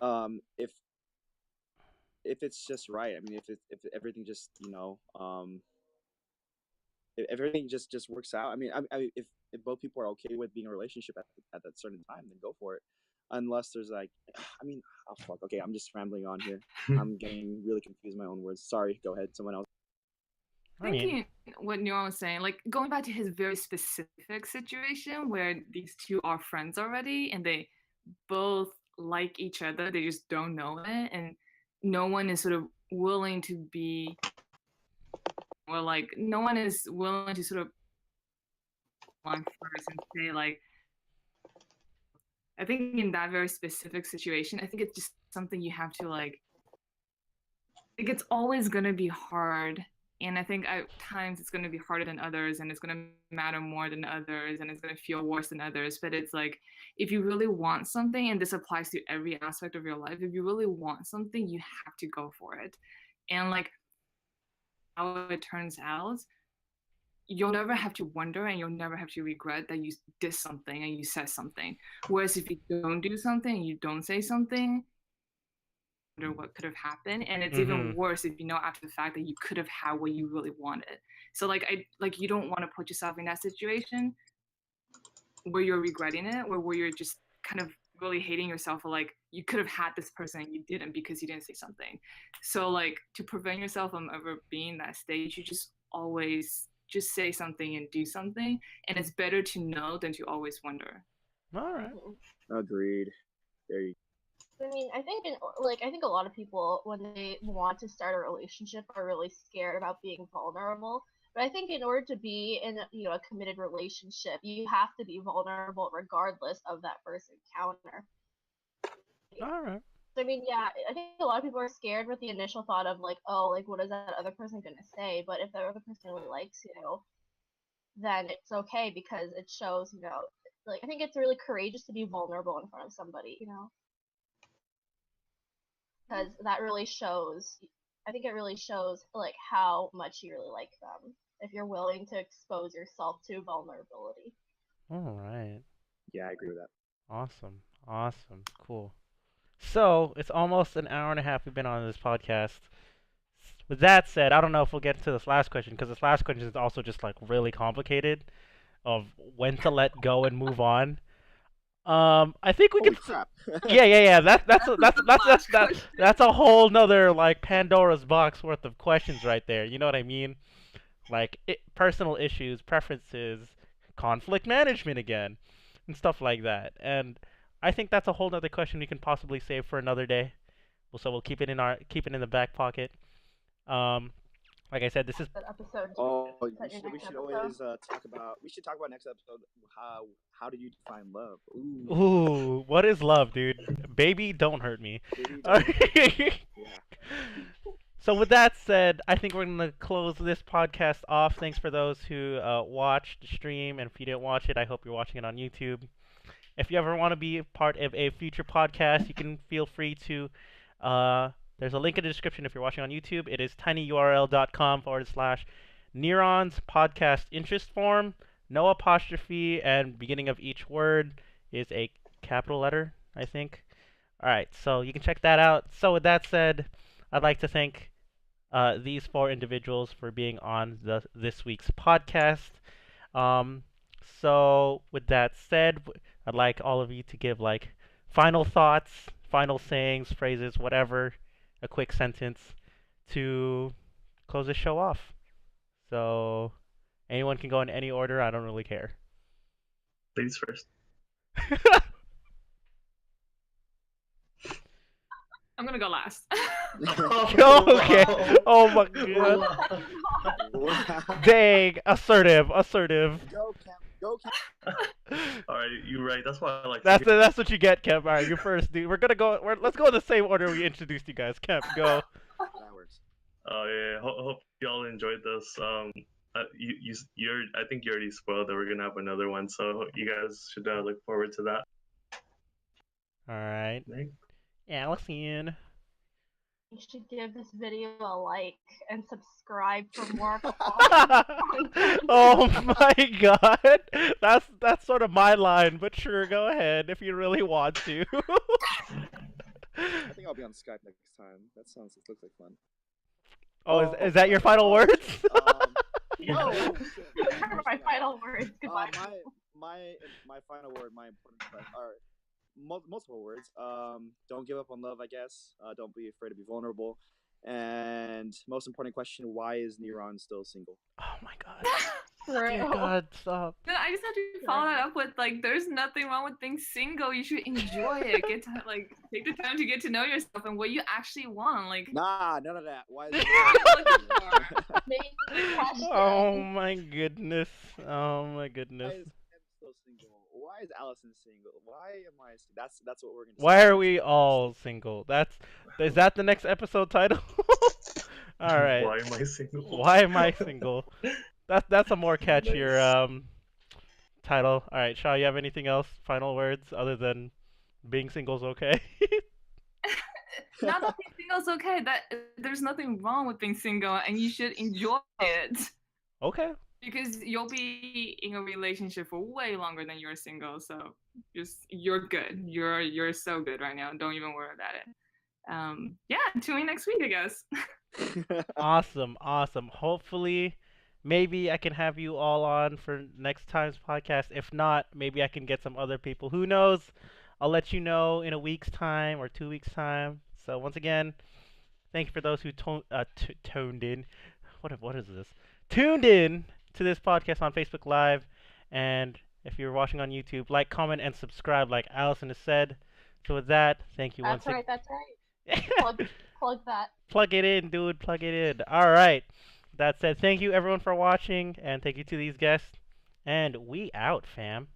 if it's just right. I mean, if everything just if everything just works out. I mean, if both people are okay with being in a relationship at that certain time, then go for it. Unless there's like, I mean, oh fuck. Okay, I'm just rambling on here. I'm getting really confused in my own words. Sorry. Go ahead. Someone else. Thinking what Nuan was saying, like going back to his very specific situation where these two are friends already and they both like each other, they just don't know it, and no one is sort of willing to be, or like no one is willing to sort of one first and say like, I think in that very specific situation, I think it's just something you have to like it's always going to be hard. And I think at times it's going to be harder than others, and it's going to matter more than others, and it's going to feel worse than others. But it's like, if you really want something, and this applies to every aspect of your life, if you really want something, you have to go for it. And like how it turns out, you'll never have to wonder, and you'll never have to regret that you did something and you said something. Whereas if you don't do something, and you don't say something, what could have happened, and it's even worse if you know after the fact that you could have had what you really wanted. So like you don't want to put yourself in that situation where you're regretting it, or where you're just kind of really hating yourself for like you could have had this person and you didn't because you didn't say something. So like to prevent yourself from ever being that stage, you just always just say something and do something, and it's better to know than to always wonder. All right. Agreed. There you go. I mean, I think a lot of people, when they want to start a relationship, are really scared about being vulnerable. But I think in order to be in a committed relationship, you have to be vulnerable regardless of that first encounter. All right. I mean, yeah, I think a lot of people are scared with the initial thought of like, oh, like what is that other person gonna say? But if that other person really likes you, then it's okay, because it shows, like I think it's really courageous to be vulnerable in front of somebody, because that really shows. I think it really shows like how much you really like them if you're willing to expose yourself to vulnerability. All right. Yeah, I agree with that. Awesome. Cool. So it's almost an hour and a half we've been on this podcast. With that said, I don't know if we'll get to this last question, because this last question is also just like really complicated of when to let go and move on. I think we Holy could. crap. Yeah. That's a whole nother like Pandora's box worth of questions right there. You know what I mean? Like personal issues, preferences, conflict management again, and stuff like that. And I think that's a whole nother question we can possibly save for another day. So we'll keep it in the back pocket. Like I said, this is. That episode. We should always talk about. We should talk about next episode. How do you define love? Ooh, what is love, dude? Baby, don't hurt me. Yeah. So with that said, I think we're gonna close this podcast off. Thanks for those who watched the stream, and if you didn't watch it, I hope you're watching it on YouTube. If you ever want to be part of a future podcast, you can feel free to. There's a link in the description if you're watching on YouTube. It is tinyurl.com/neurons podcast interest form. No apostrophe, and beginning of each word is a capital letter, I think. All right, so you can check that out. So with that said, I'd like to thank these four individuals for being on this week's podcast. Um, so with that said, I'd like all of you to give like final thoughts, final sayings, phrases, whatever, a quick sentence to close the show off. So anyone can go in any order. I don't really care. Ladies first. I'm gonna go last. Okay. Oh my god. Wow. Dang. Assertive. Go, Kemp. Go, Kemp. All right, you're right. That's why I like. That's what you get, Kemp. All right, you're first, dude. Let's go in the same order we introduced you guys. Kemp, go. That works. Oh yeah. Hope y'all enjoyed this. I think you already spoiled that we're gonna have another one, so you guys should look forward to that. All right. Nick? Allison. You should give this video a like and subscribe for more. Oh my god. That's sort of my line, but sure, go ahead if you really want to. I think I'll be on Skype next time. It looks like fun. Oh, is that your final words? No. My final words. Goodbye. My final word, my important question, or multiple words. Don't give up on love, I guess. Don't be afraid to be vulnerable. And most important question: why is Neuron still single? Oh my god. Dear God, stop. No, I just have to follow that up with like, there's nothing wrong with being single. You should enjoy it. Take the time to get to know yourself and what you actually want. Like, Nah, none of that. Why is it Oh my goodness. Oh my Why goodness. is Kemp still single? Why is Allison single? Why am I? That's what we're gonna. Why are we all single? Is that the next episode title? All right. Why am I single? Why am I single? That's a more catchier title. All right, Shaw, you have anything else? Final words other than being single's okay? not that being single is okay. That there's nothing wrong with being single, and you should enjoy it. Okay. Because you'll be in a relationship for way longer than you're single, so you're good. You're so good right now. Don't even worry about it. Yeah, tune in next week, I guess. Awesome. Hopefully, maybe I can have you all on for next time's podcast. If not, maybe I can get some other people. Who knows? I'll let you know in a week's time or 2 weeks' time. So once again, thank you for those who tuned in. What is this? Tuned in to this podcast on Facebook Live, and if you're watching on YouTube, like, comment, and subscribe, like Allison has said. So with that, thank you once again. That's right. Plug that. Plug it in, dude. Plug it in. All right. That said, thank you everyone for watching, and thank you to these guests. And we out, fam.